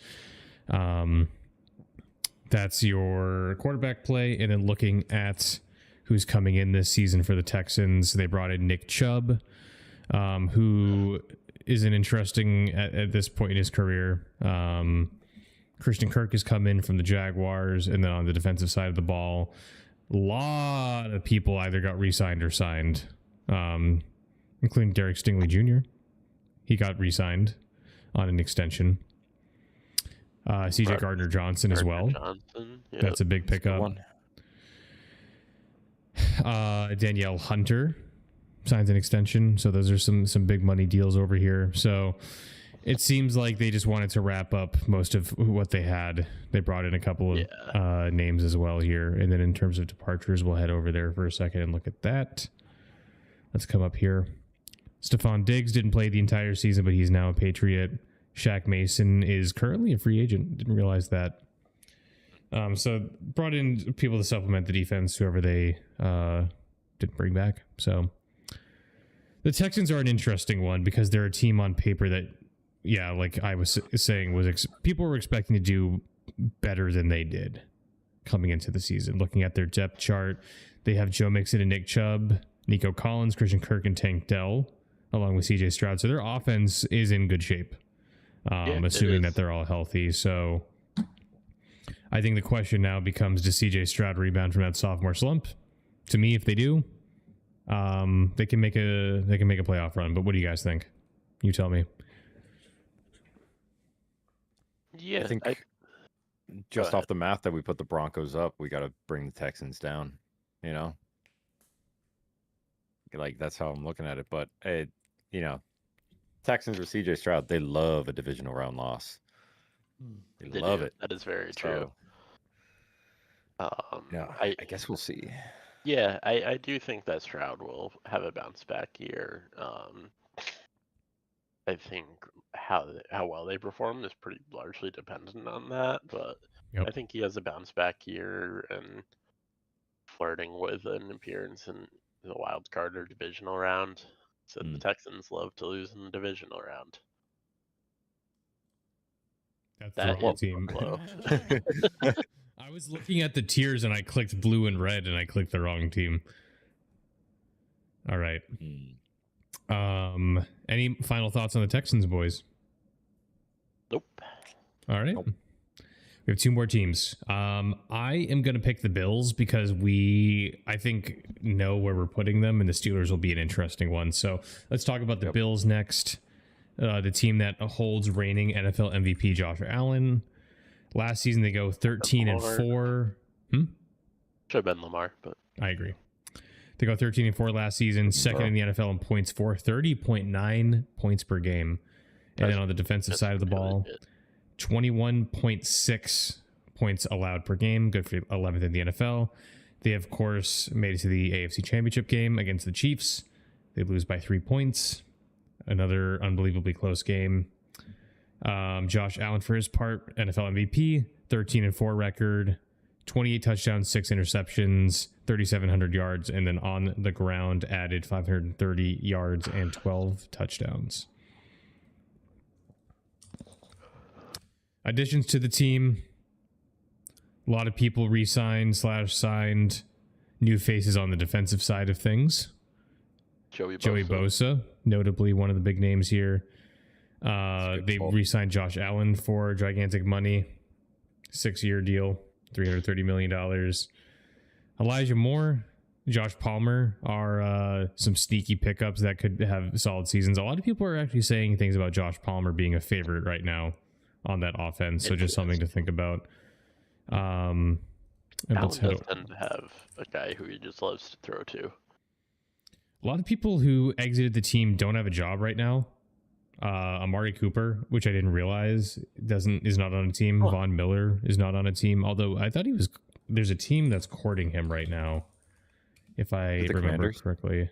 That's your quarterback play. And then looking at who's coming in this season for the Texans, they brought in Nick Chubb, who is an interesting at this point in his career. Christian Kirk has come in from the Jaguars, and then on the defensive side of the ball, a lot of people either got re-signed or signed, including Derek Stingley Jr. He got re-signed on an extension. CJ Gardner-Johnson as well. Yep. That's a big pickup. Danielle Hunter signs an extension. So those are some big money deals over here. So it seems like they just wanted to wrap up most of what they had. They brought in a couple of names as well here. And then in terms of departures, we'll head over there for a second and look at that. Let's come up here. Stephon Diggs didn't play the entire season, but he's now a Patriot. Shaq Mason is currently a free agent. Didn't realize that. So brought in people to supplement the defense, whoever they didn't bring back. So the Texans are an interesting one because they're a team on paper that, yeah, like I was saying, people were expecting to do better than they did coming into the season. Looking at their depth chart, they have Joe Mixon and Nick Chubb, Nico Collins, Christian Kirk, and Tank Dell, along with CJ Stroud. So their offense is in good shape, assuming that they're all healthy. So I think the question now becomes, does CJ Stroud rebound from that sophomore slump? To me, if they do, they can make a playoff run. But what do you guys think? You tell me. Yeah, I think just off the math that we put the Broncos up, we got to bring the Texans down. You know, like that's how I'm looking at it. But Texans or CJ Stroud, they love a divisional round loss. They love it. That is very true. Yeah, I guess we'll see. Yeah, I do think that Stroud will have a bounce back year. I think how well they perform is pretty largely dependent on that, but I think he has a bounce back year and flirting with an appearance in the wild card or divisional round. So the Texans love to lose in the divisional round. That's the wrong team. I was looking at the tiers and I clicked blue and red and I clicked the wrong team. All right. Any final thoughts on the Texans, boys? Nope. All right. Nope. We have two more teams. I am going to pick the Bills because I think, know where we're putting them, and the Steelers will be an interesting one. So let's talk about the Bills next. The team that holds reigning NFL MVP Josh Allen. Last season, they go 13-4. Should have been Lamar, but I agree. They go 13-4 last season, second in the NFL in points for 30.9 points per game. And then on the defensive side of the ball, 21.6 points allowed per game, good for 11th in the NFL. They, of course, made it to the AFC Championship game against the Chiefs. They lose by 3 points. Another unbelievably close game. Josh Allen, for his part, NFL MVP, 13-4 record, 28 touchdowns, 6 interceptions, 3,700 yards, and then on the ground added 530 yards and 12 touchdowns. Additions to the team, a lot of people re-signed / signed, new faces on the defensive side of things. Joey Bosa, notably one of the big names here. They re-signed Josh Allen for gigantic money, 6-year deal, $330 million. Elijah Moore, Josh Palmer are some sneaky pickups that could have solid seasons. A lot of people are actually saying things about Josh Palmer being a favorite right now on that offense, so just something to think about. And Allen does tend to have a guy who he just loves to throw to. A lot of people who exited the team don't have a job right now. Amari Cooper, which I didn't realize is not on a team. Oh. Von Miller is not on a team, although I thought he was. There's a team that's courting him right now, if I remember correctly.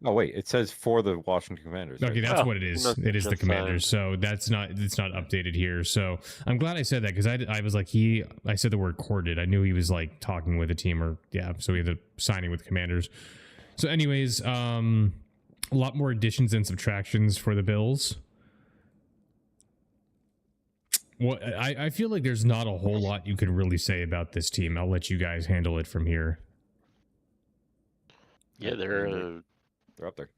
Oh wait, it says for the Washington Commanders. Okay, that's what it is. It is the Commanders. So it's not updated here. So I'm glad I said that, because I was like I said the word courted. I knew he was like talking with a team, or so he ended up signing with Commanders. So anyways, a lot more additions and subtractions for the Bills. Well, I feel like there's not a whole lot you could really say about this team. I'll let you guys handle it from here. Yeah, they're up there.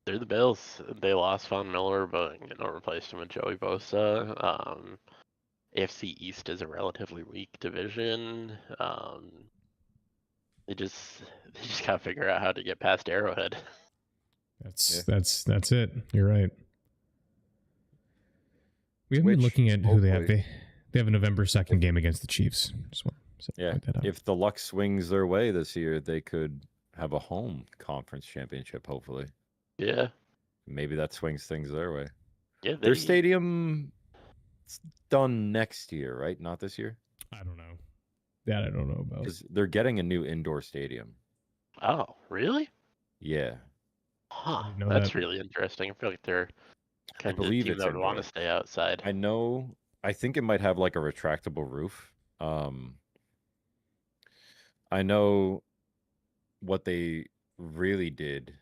They're the Bills. They lost Von Miller, but replaced him with Joey Bosa. AFC East is a relatively weak division. They just gotta figure out how to get past Arrowhead. That's it. You're right. We haven't been looking at who they have. They have a November 2nd game against the Chiefs. Just want to point that out. If the luck swings their way this year, they could have a home conference championship, hopefully. Yeah. Maybe that swings things their way. Yeah, their stadium is done next year, right? Not this year? I don't know. That I don't know about. Because they're getting a new indoor stadium. Oh, really? Yeah. Huh. That's really interesting. I feel like they're kind of team that would want to stay outside. I think it might have like a retractable roof. I know what they really did.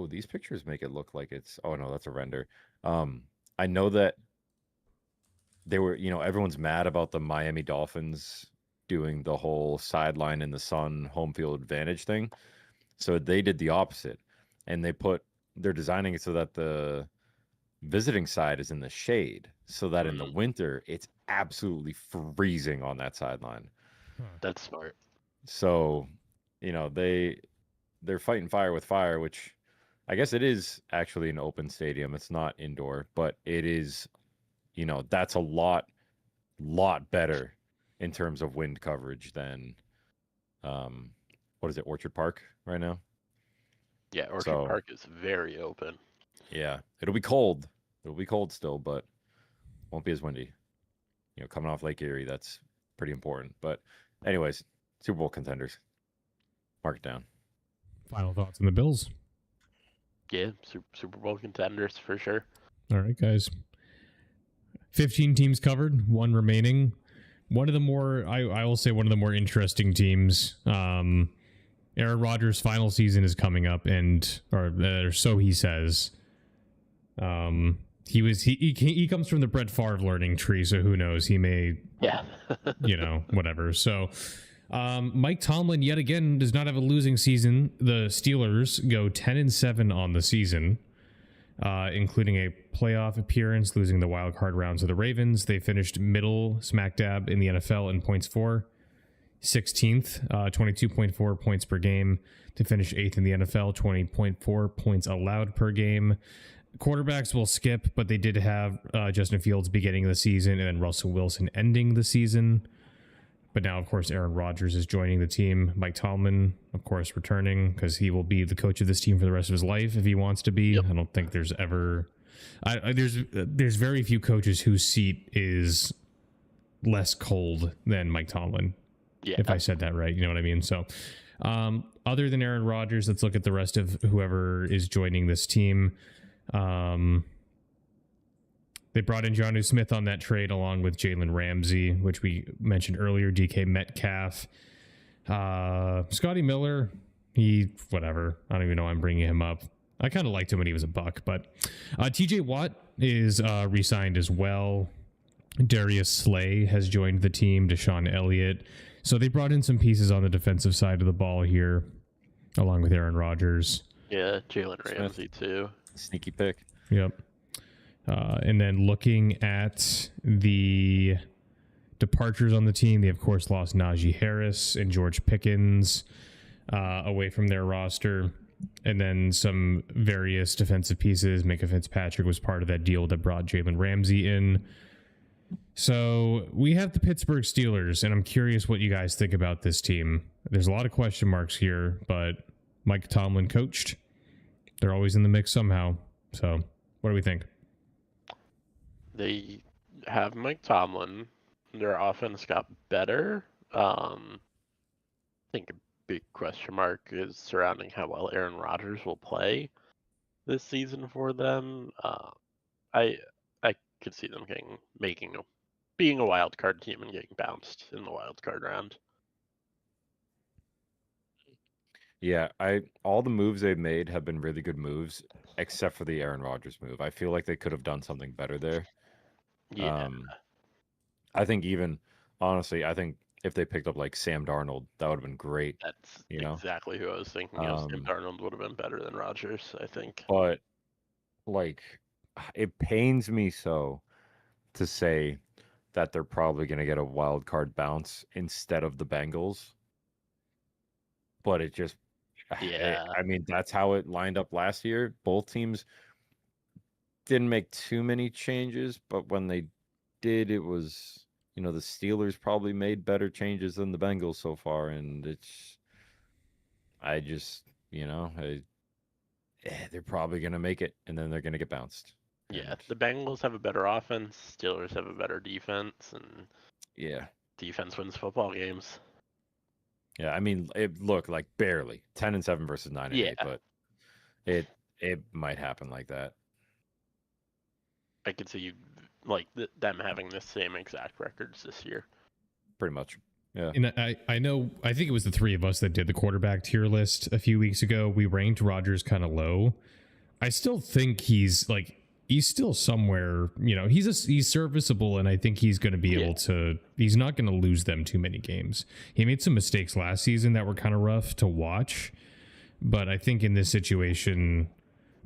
These pictures make it look like it's. Oh no, that's a render. I know that they were. Everyone's mad about the Miami Dolphins doing the whole sideline in the sun, home field advantage thing. So they did the opposite, and they're designing it so that the visiting side is in the shade, so that in the winter it's absolutely freezing on that sideline. That's smart. So, they're fighting fire with fire, which I guess it is actually an open stadium. It's not indoor, but it is, that's a lot better in terms of wind coverage than, what is it, Orchard Park right now? Yeah, Orchard Park is very open. Yeah, it'll be cold. It'll be cold still, but won't be as windy. Coming off Lake Erie, that's pretty important. But anyways, Super Bowl contenders. Mark it down. Final thoughts on the Bills? Yeah, Super Bowl contenders for sure. All right, guys. 15 teams covered, one remaining. One of the more, I will say, one of the more interesting teams. Aaron Rodgers' final season is coming up, or so he says. He comes from the Brett Favre learning tree, so who knows? He may, whatever. So, Mike Tomlin yet again does not have a losing season. The Steelers go 10-7 on the season, including a playoff appearance, losing the wild card round to the Ravens. They finished middle smack dab in the NFL in points for 16th, 22.4 points per game to finish 8th in the NFL, 20.4 points allowed per game. Quarterbacks will skip, but they did have Justin Fields beginning of the season and then Russell Wilson ending the season. But now, of course, Aaron Rodgers is joining the team. Mike Tomlin, of course, returning because he will be the coach of this team for the rest of his life if he wants to be. Yep. I don't think there's ever... there's very few coaches whose seat is less cold than Mike Tomlin. Yeah. If I said that right, you know what I mean? So, other than Aaron Rodgers, let's look at the rest of whoever is joining this team. They brought in Jonnu Smith on that trade along with Jalen Ramsey, which we mentioned earlier, DK Metcalf. Scotty Miller, whatever. I don't even know why I'm bringing him up. I kind of liked him when he was a Buck, but TJ Watt is re-signed as well. Darius Slay has joined the team, Deshaun Elliott. So they brought in some pieces on the defensive side of the ball here. along with Aaron Rodgers. Yeah, Jalen Ramsey too. Sneaky pick. Yep. And then looking at the departures on the team, they of course lost Najee Harris and George Pickens away from their roster. And then some various defensive pieces. Minka Fitzpatrick was part of that deal that brought Jalen Ramsey in. So we have the Pittsburgh Steelers, and I'm curious what you guys think about this team. There's a lot of question marks here, but Mike Tomlin coached. They're always in the mix somehow. So what do we think? They have Mike Tomlin. Their offense got better. I think a big question mark is surrounding how well Aaron Rodgers will play this season for them. I could see them being a wild card team and getting bounced in the wild card round. Yeah, all the moves they've made have been really good moves, except for the Aaron Rodgers move. I feel like they could have done something better there. Yeah. I think honestly, I think if they picked up like Sam Darnold, that would have been great. That's know? exactly who I was thinking of. Sam Darnold would have been better than Rodgers, I think. But like, it pains me so to say that they're probably going to get a wild card bounce instead of the Bengals. But it just, I mean, that's how it lined up last year. Both teams didn't make too many changes, but when they did, it was, the Steelers probably made better changes than the Bengals so far. And they're probably going to make it, and then they're going to get bounced. Yeah, the Bengals have a better offense. Steelers have a better defense, and defense wins football games. Yeah, I mean, it looked like barely 10-7 versus 9-8, but it might happen like that. I could see them having the same exact records this year. Pretty much. Yeah. And I think it was the three of us that did the quarterback tier list a few weeks ago. We ranked Rodgers kind of low. I still think he's still somewhere, he's serviceable, and I think he's going to be able to, he's not going to lose them too many games. He made some mistakes last season that were kind of rough to watch, but I think in this situation,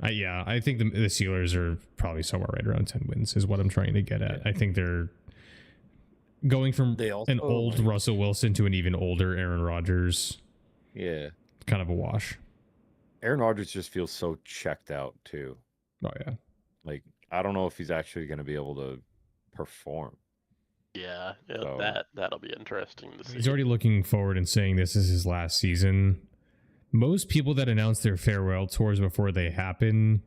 I think the Steelers are probably somewhere right around 10 wins is what I'm trying to get at. I think they're going from an old Russell Wilson to an even older Aaron Rodgers. Yeah. Kind of a wash. Aaron Rodgers just feels so checked out too. Oh yeah. Like, I don't know if he's actually going to be able to perform. Yeah, that'll be interesting to see. He's already looking forward and saying this is his last season. Most people that announce their farewell tours before they happen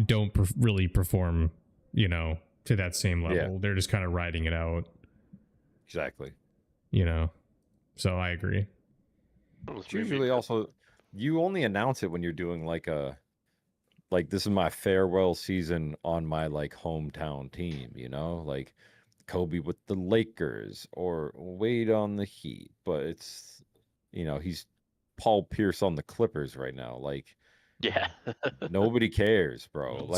don't really perform, to that same level. Yeah. They're just kind of riding it out. Exactly. So I agree. It's usually also, you only announce it when you're doing like this is my farewell season on my hometown team, like Kobe with the Lakers or Wade on the Heat, but it's, he's Paul Pierce on the Clippers right now. Nobody cares, bro.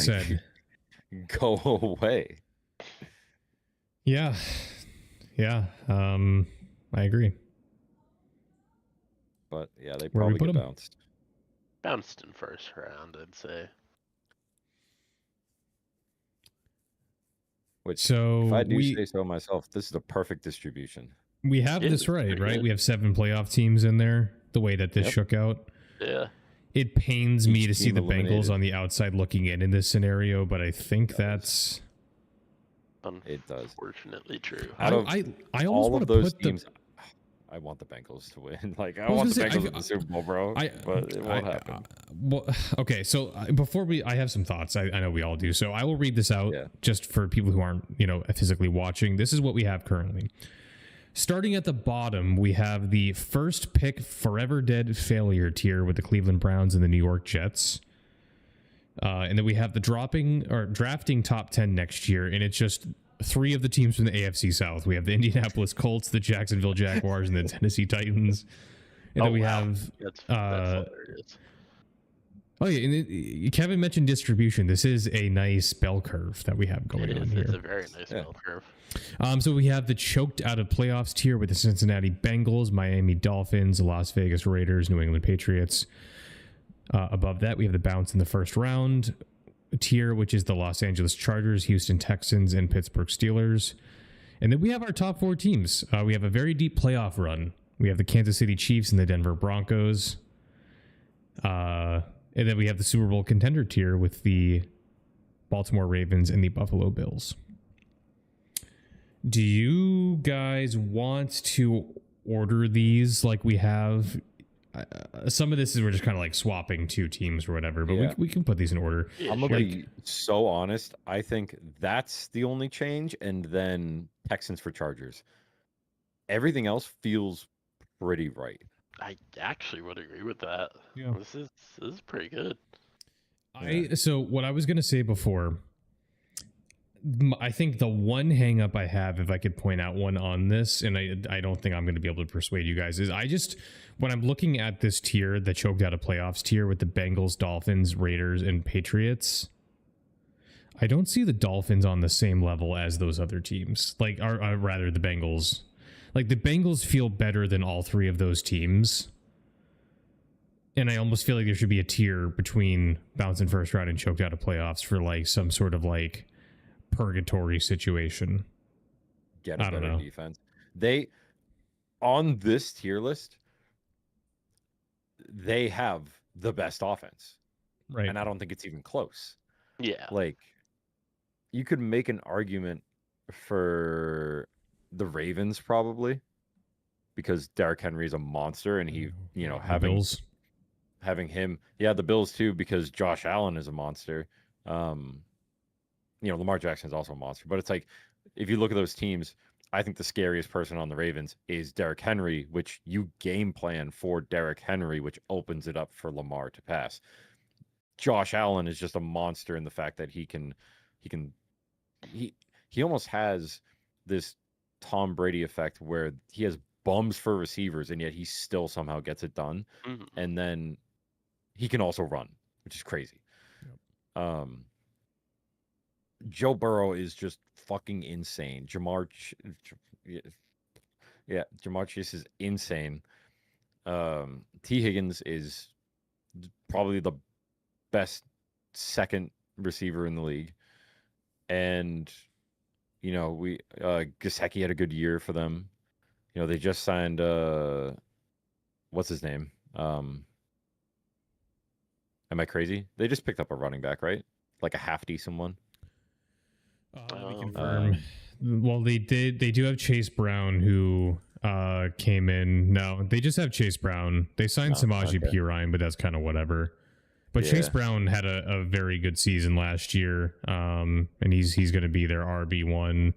Go away. Yeah. I agree. But yeah, they probably get bounced. Bounced in first round, I'd say. Which, if I do say so myself, this is the perfect distribution. We have this right? We have 7 playoff teams in there, the way that this shook out. Yeah. It pains me to see the Bengals on the outside looking in this scenario, but I think that's... It does. Unfortunately true. I almost want to put teams... I want the Bengals to win. I want the Bengals in the Super Bowl, bro. But it won't happen. Okay, so before I have some thoughts. I know we all do. So I will read this out just for people who aren't, physically watching. This is what we have currently. Starting at the bottom, we have the first pick forever dead failure tier with the Cleveland Browns and the New York Jets. And then we have the drafting top 10 next year, and it's just 3 of the teams from the AFC South. We have the Indianapolis Colts, the Jacksonville Jaguars, and the Tennessee Titans. And then we have that's hilarious. Oh yeah, and Kevin mentioned distribution. This is a nice bell curve that we have going on here. It's a very nice bell curve. So we have the choked out of playoffs tier with the Cincinnati Bengals, Miami Dolphins, Las Vegas Raiders, New England Patriots. Above that, we have the bounce in the first round tier, which is the Los Angeles Chargers, Houston Texans, and Pittsburgh Steelers. And then we have our top 4 teams. We have a very deep playoff run. We have the Kansas City Chiefs and the Denver Broncos. And then we have the Super Bowl contender tier with the Baltimore Ravens and the Buffalo Bills. Do you guys want to order these like we have? Some of this is we're just kind of like swapping 2 teams or whatever, but we can put these in order. I'm going to be so honest. I think that's the only change, and then Texans for Chargers. Everything else feels pretty right. I actually would agree with that. Yeah. This is pretty good. So what I was going to say before, I think the one hang up I have, if I could point out one on this, and I don't think I'm going to be able to persuade you guys, is when I'm looking at this tier, the choked out of playoffs tier with the Bengals, Dolphins, Raiders, and Patriots, I don't see the Dolphins on the same level as those other teams. Like, or rather the Bengals. Like, the Bengals feel better than all 3 of those teams. And I almost feel like there should be a tier between bouncing first round and choked out of playoffs for like some sort of like purgatory situation. Get a better defense. They, on this tier list, they have the best offense. Right. And I don't think it's even close. Yeah. Like, you could make an argument for the Ravens probably, because Derrick Henry is a monster, and he, having him, the Bills too, because Josh Allen is a monster. Lamar Jackson is also a monster, but it's like, if you look at those teams, I think the scariest person on the Ravens is Derrick Henry, which you game plan for Derrick Henry, which opens it up for Lamar to pass. Josh Allen is just a monster in the fact that he almost has this Tom Brady effect where he has bums for receivers, and yet he still somehow gets it done. Mm-hmm. And then he can also run, which is crazy. Yep. Joe Burrow is just fucking insane. Jamar Chase is insane. T. Higgins is probably the best second receiver in the league. And, Gesicki had a good year for them. They just signed, what's his name? Am I crazy? They just picked up a running back, right? Like a half decent one. Let me confirm. Well, they do have Chase Brown, who came in. No, they just have Chase Brown. They signed Samaje Perine, but that's kind of whatever. But Chase Brown had a very good season last year, and he's going to be their RB1.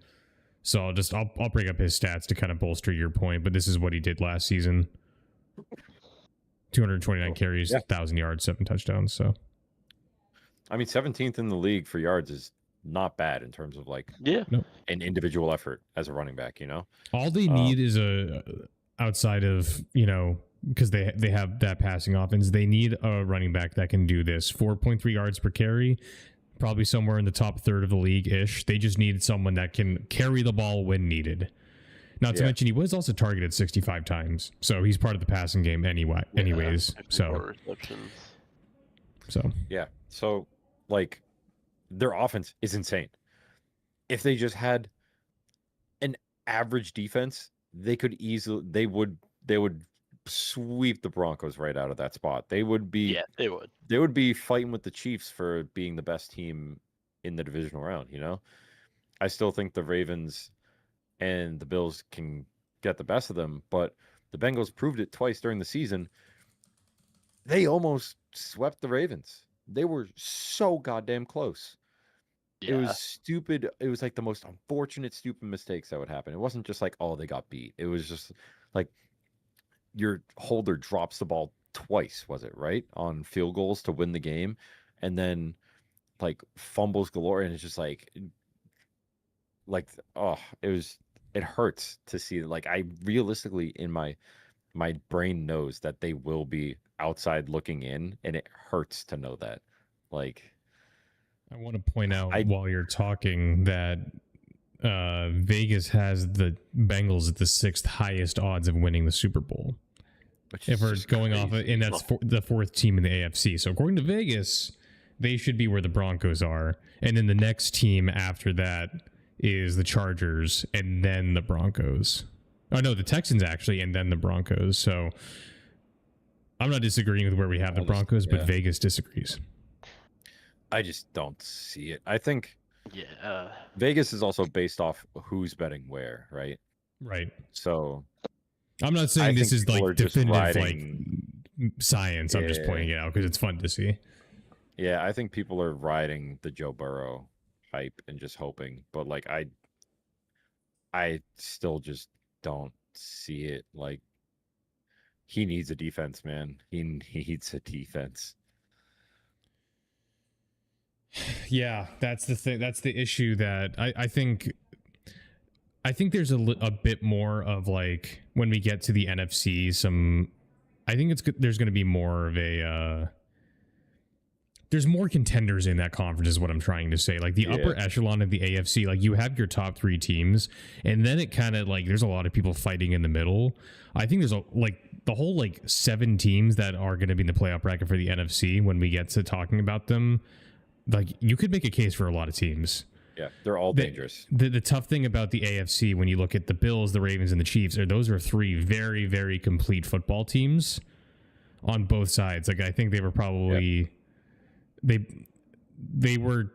So I'll bring up his stats to kind of bolster your point. But this is what he did last season: 229 carries, 1,000 yards, 7 touchdowns. So, I mean, 17th in the league for yards is not bad in terms of like an individual effort as a running back. All they need is outside of because they have that passing offense, they need a running back that can do this. 4.3 yards per carry, probably somewhere in the top third of the league-ish. They just need someone that can carry the ball when needed. Not to mention, he was also targeted 65 times, so he's part of the passing game anyways. So like, their offense is insane. If they just had an average defense, they would sweep the Broncos right out of that spot. They would be fighting with the Chiefs for being the best team in the divisional round. I still think the Ravens and the Bills can get the best of them, but the Bengals proved it twice during the season. They almost swept the Ravens. They were so goddamn close. It was stupid. It was like the most unfortunate, stupid mistakes that would happen. It wasn't just like, oh, they got beat. It was just like, your holder drops the ball twice, was it, right? On field goals to win the game, and then like fumbles galore, and it's just like it hurts to see. Like, I realistically, in my my brain knows that they will be outside looking in, and it hurts to know that. Like, I want to point out while you're talking that Vegas has the Bengals at the 6th highest odds of winning the Super Bowl. If we're going off of, and that's the 4th team in the AFC. So according to Vegas, they should be where the Broncos are. And then the next team after that is the Chargers and then the Broncos. Oh, no, the Texans actually, and then the Broncos. So I'm not disagreeing with where we have the Broncos, but Vegas disagrees. I just don't see it. I think Yeah. Vegas is also based off who's betting where, right? Right. So I'm not saying this is like definitive like science. I'm just Yeah. pointing it out because it's fun to see. Yeah, I think people are riding the Joe Burrow hype and just hoping, but like I still just don't see it. Like, he needs a defense, man. He needs a defense. Yeah, that's the thing. That's the issue that I think there's a bit more of like when we get to the NFC. I think there's going to be more of a. There's more contenders in that conference is what I'm trying to say. Like the upper echelon of the AFC, like you have your top 3 teams, and then it kind of like there's a lot of people fighting in the middle. I think there's the whole like 7 teams that are going to be in the playoff bracket for the NFC when we get to talking about them. Like you could make a case for a lot of teams. Yeah, they're all dangerous. The tough thing about the AFC when you look at the Bills, the Ravens, and the Chiefs, those are 3 very, very complete football teams on both sides. Like I think they were probably they were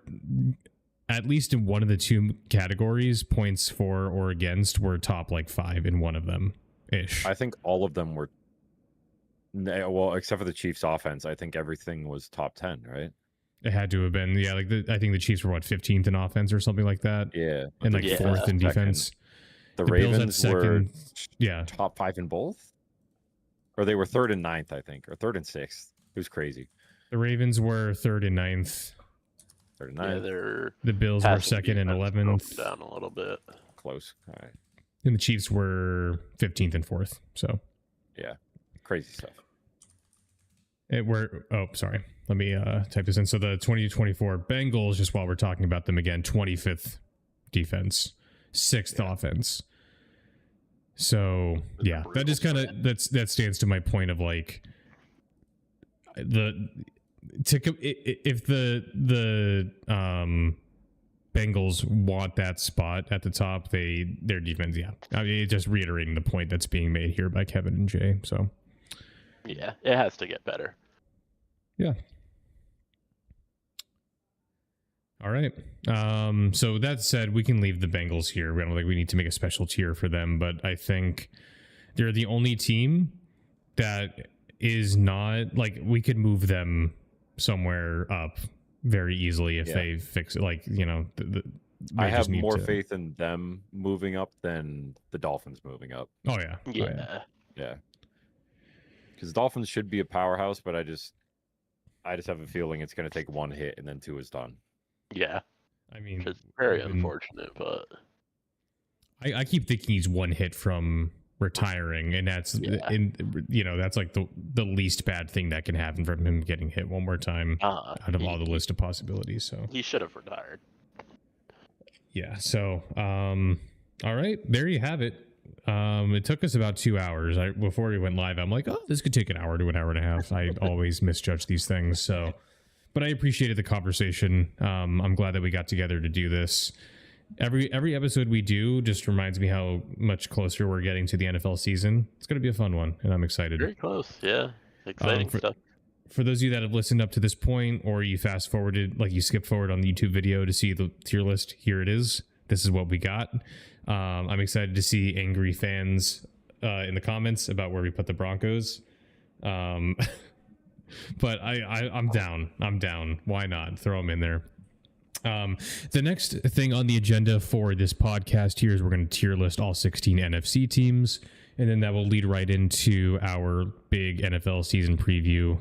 at least in one of the 2 categories, points for or against, were top like 5 in one of them ish. I think all of them were. Well, except for the Chiefs' offense, I think everything was top 10, right? It had to have been, yeah. Like I think the Chiefs were 15th in offense or something like that. Yeah, and like 4th in defense. The Ravens were yeah, top 5 in both, or they were 3rd and 9th, I think, or 3rd and 6th. It was crazy. The Ravens were 3rd and 9th. 3rd and 9th. Yeah, the Bills were 2nd and 11th. Down a little bit. Close. All right. And the Chiefs were 15th and 4th. So yeah, crazy stuff. Sorry. Let me type this in. So the 2024 Bengals, just while we're talking about them again, 25th defense, 6th offense. So yeah, that just kind of that stands to my point of like if the Bengals want that spot at the top, their defense, yeah. I mean, just reiterating the point that's being made here by Kevin and Jay. So yeah, it has to get better. Yeah. All right. So that said, we can leave the Bengals here. I don't think we need to make a special tier for them, but I think they're the only team that is not like we could move them somewhere up very easily if they fix it. Like, you know, I have more faith in them moving up than the Dolphins moving up. Oh yeah. Yeah. Because Dolphins should be a powerhouse, but I just have a feeling it's going to take 1 hit and then 2 is done. Yeah. I mean, it's very unfortunate, but I keep thinking he's 1 hit from retiring, and that's that's like the least bad thing that can happen from him getting hit one more time out of all the list of possibilities. So he should have retired. Yeah. So all right, there you have it. It took us about 2 hours. Before we went live, I'm like, oh, this could take an hour to an hour and a half. I always misjudge these things. So, but I appreciated the conversation. I'm glad that we got together to do this. Every episode we do just reminds me how much closer we're getting to the NFL season. It's going to be a fun one, and I'm excited. Very close. Yeah. Exciting stuff. For those of you that have listened up to this point, or you fast forwarded, like you skip forward on the YouTube video to see the tier list, here it is. This is what we got. I'm excited to see angry fans in the comments about where we put the Broncos. But I'm down. I'm down. Why not? Throw them in there. The next thing on the agenda for this podcast here is we're going to tier list all 16 NFC teams, and then that will lead right into our big NFL season preview,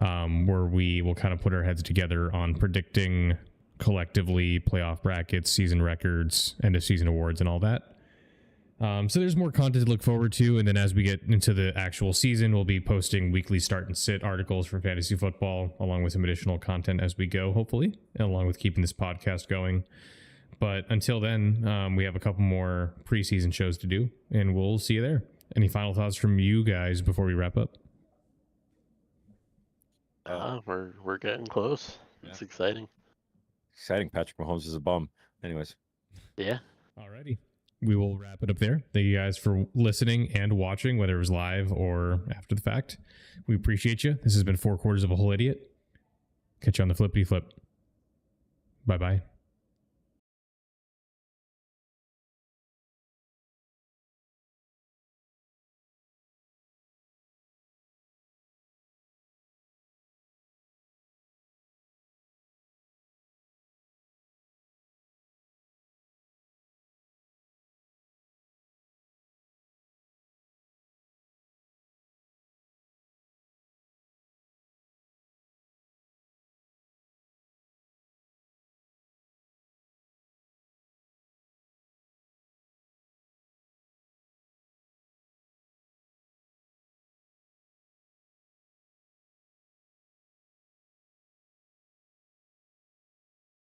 where we will kind of put our heads together on predicting collectively playoff brackets, season records, end of season awards, and all that. So there's more content to look forward to. And then as we get into the actual season, we'll be posting weekly start and sit articles for fantasy football, along with some additional content as we go, hopefully, along with keeping this podcast going. But until then, we have a couple more preseason shows to do, and we'll see you there. Any final thoughts from you guys before we wrap up? We're getting close. It's exciting. Exciting. Patrick Mahomes is a bum. Anyways. Yeah. Alrighty. We will wrap it up there. Thank you guys for listening and watching, whether it was live or after the fact. We appreciate you. This has been 4 Quarters of a Whole Idiot. Catch you on the flippity flip. Bye-bye.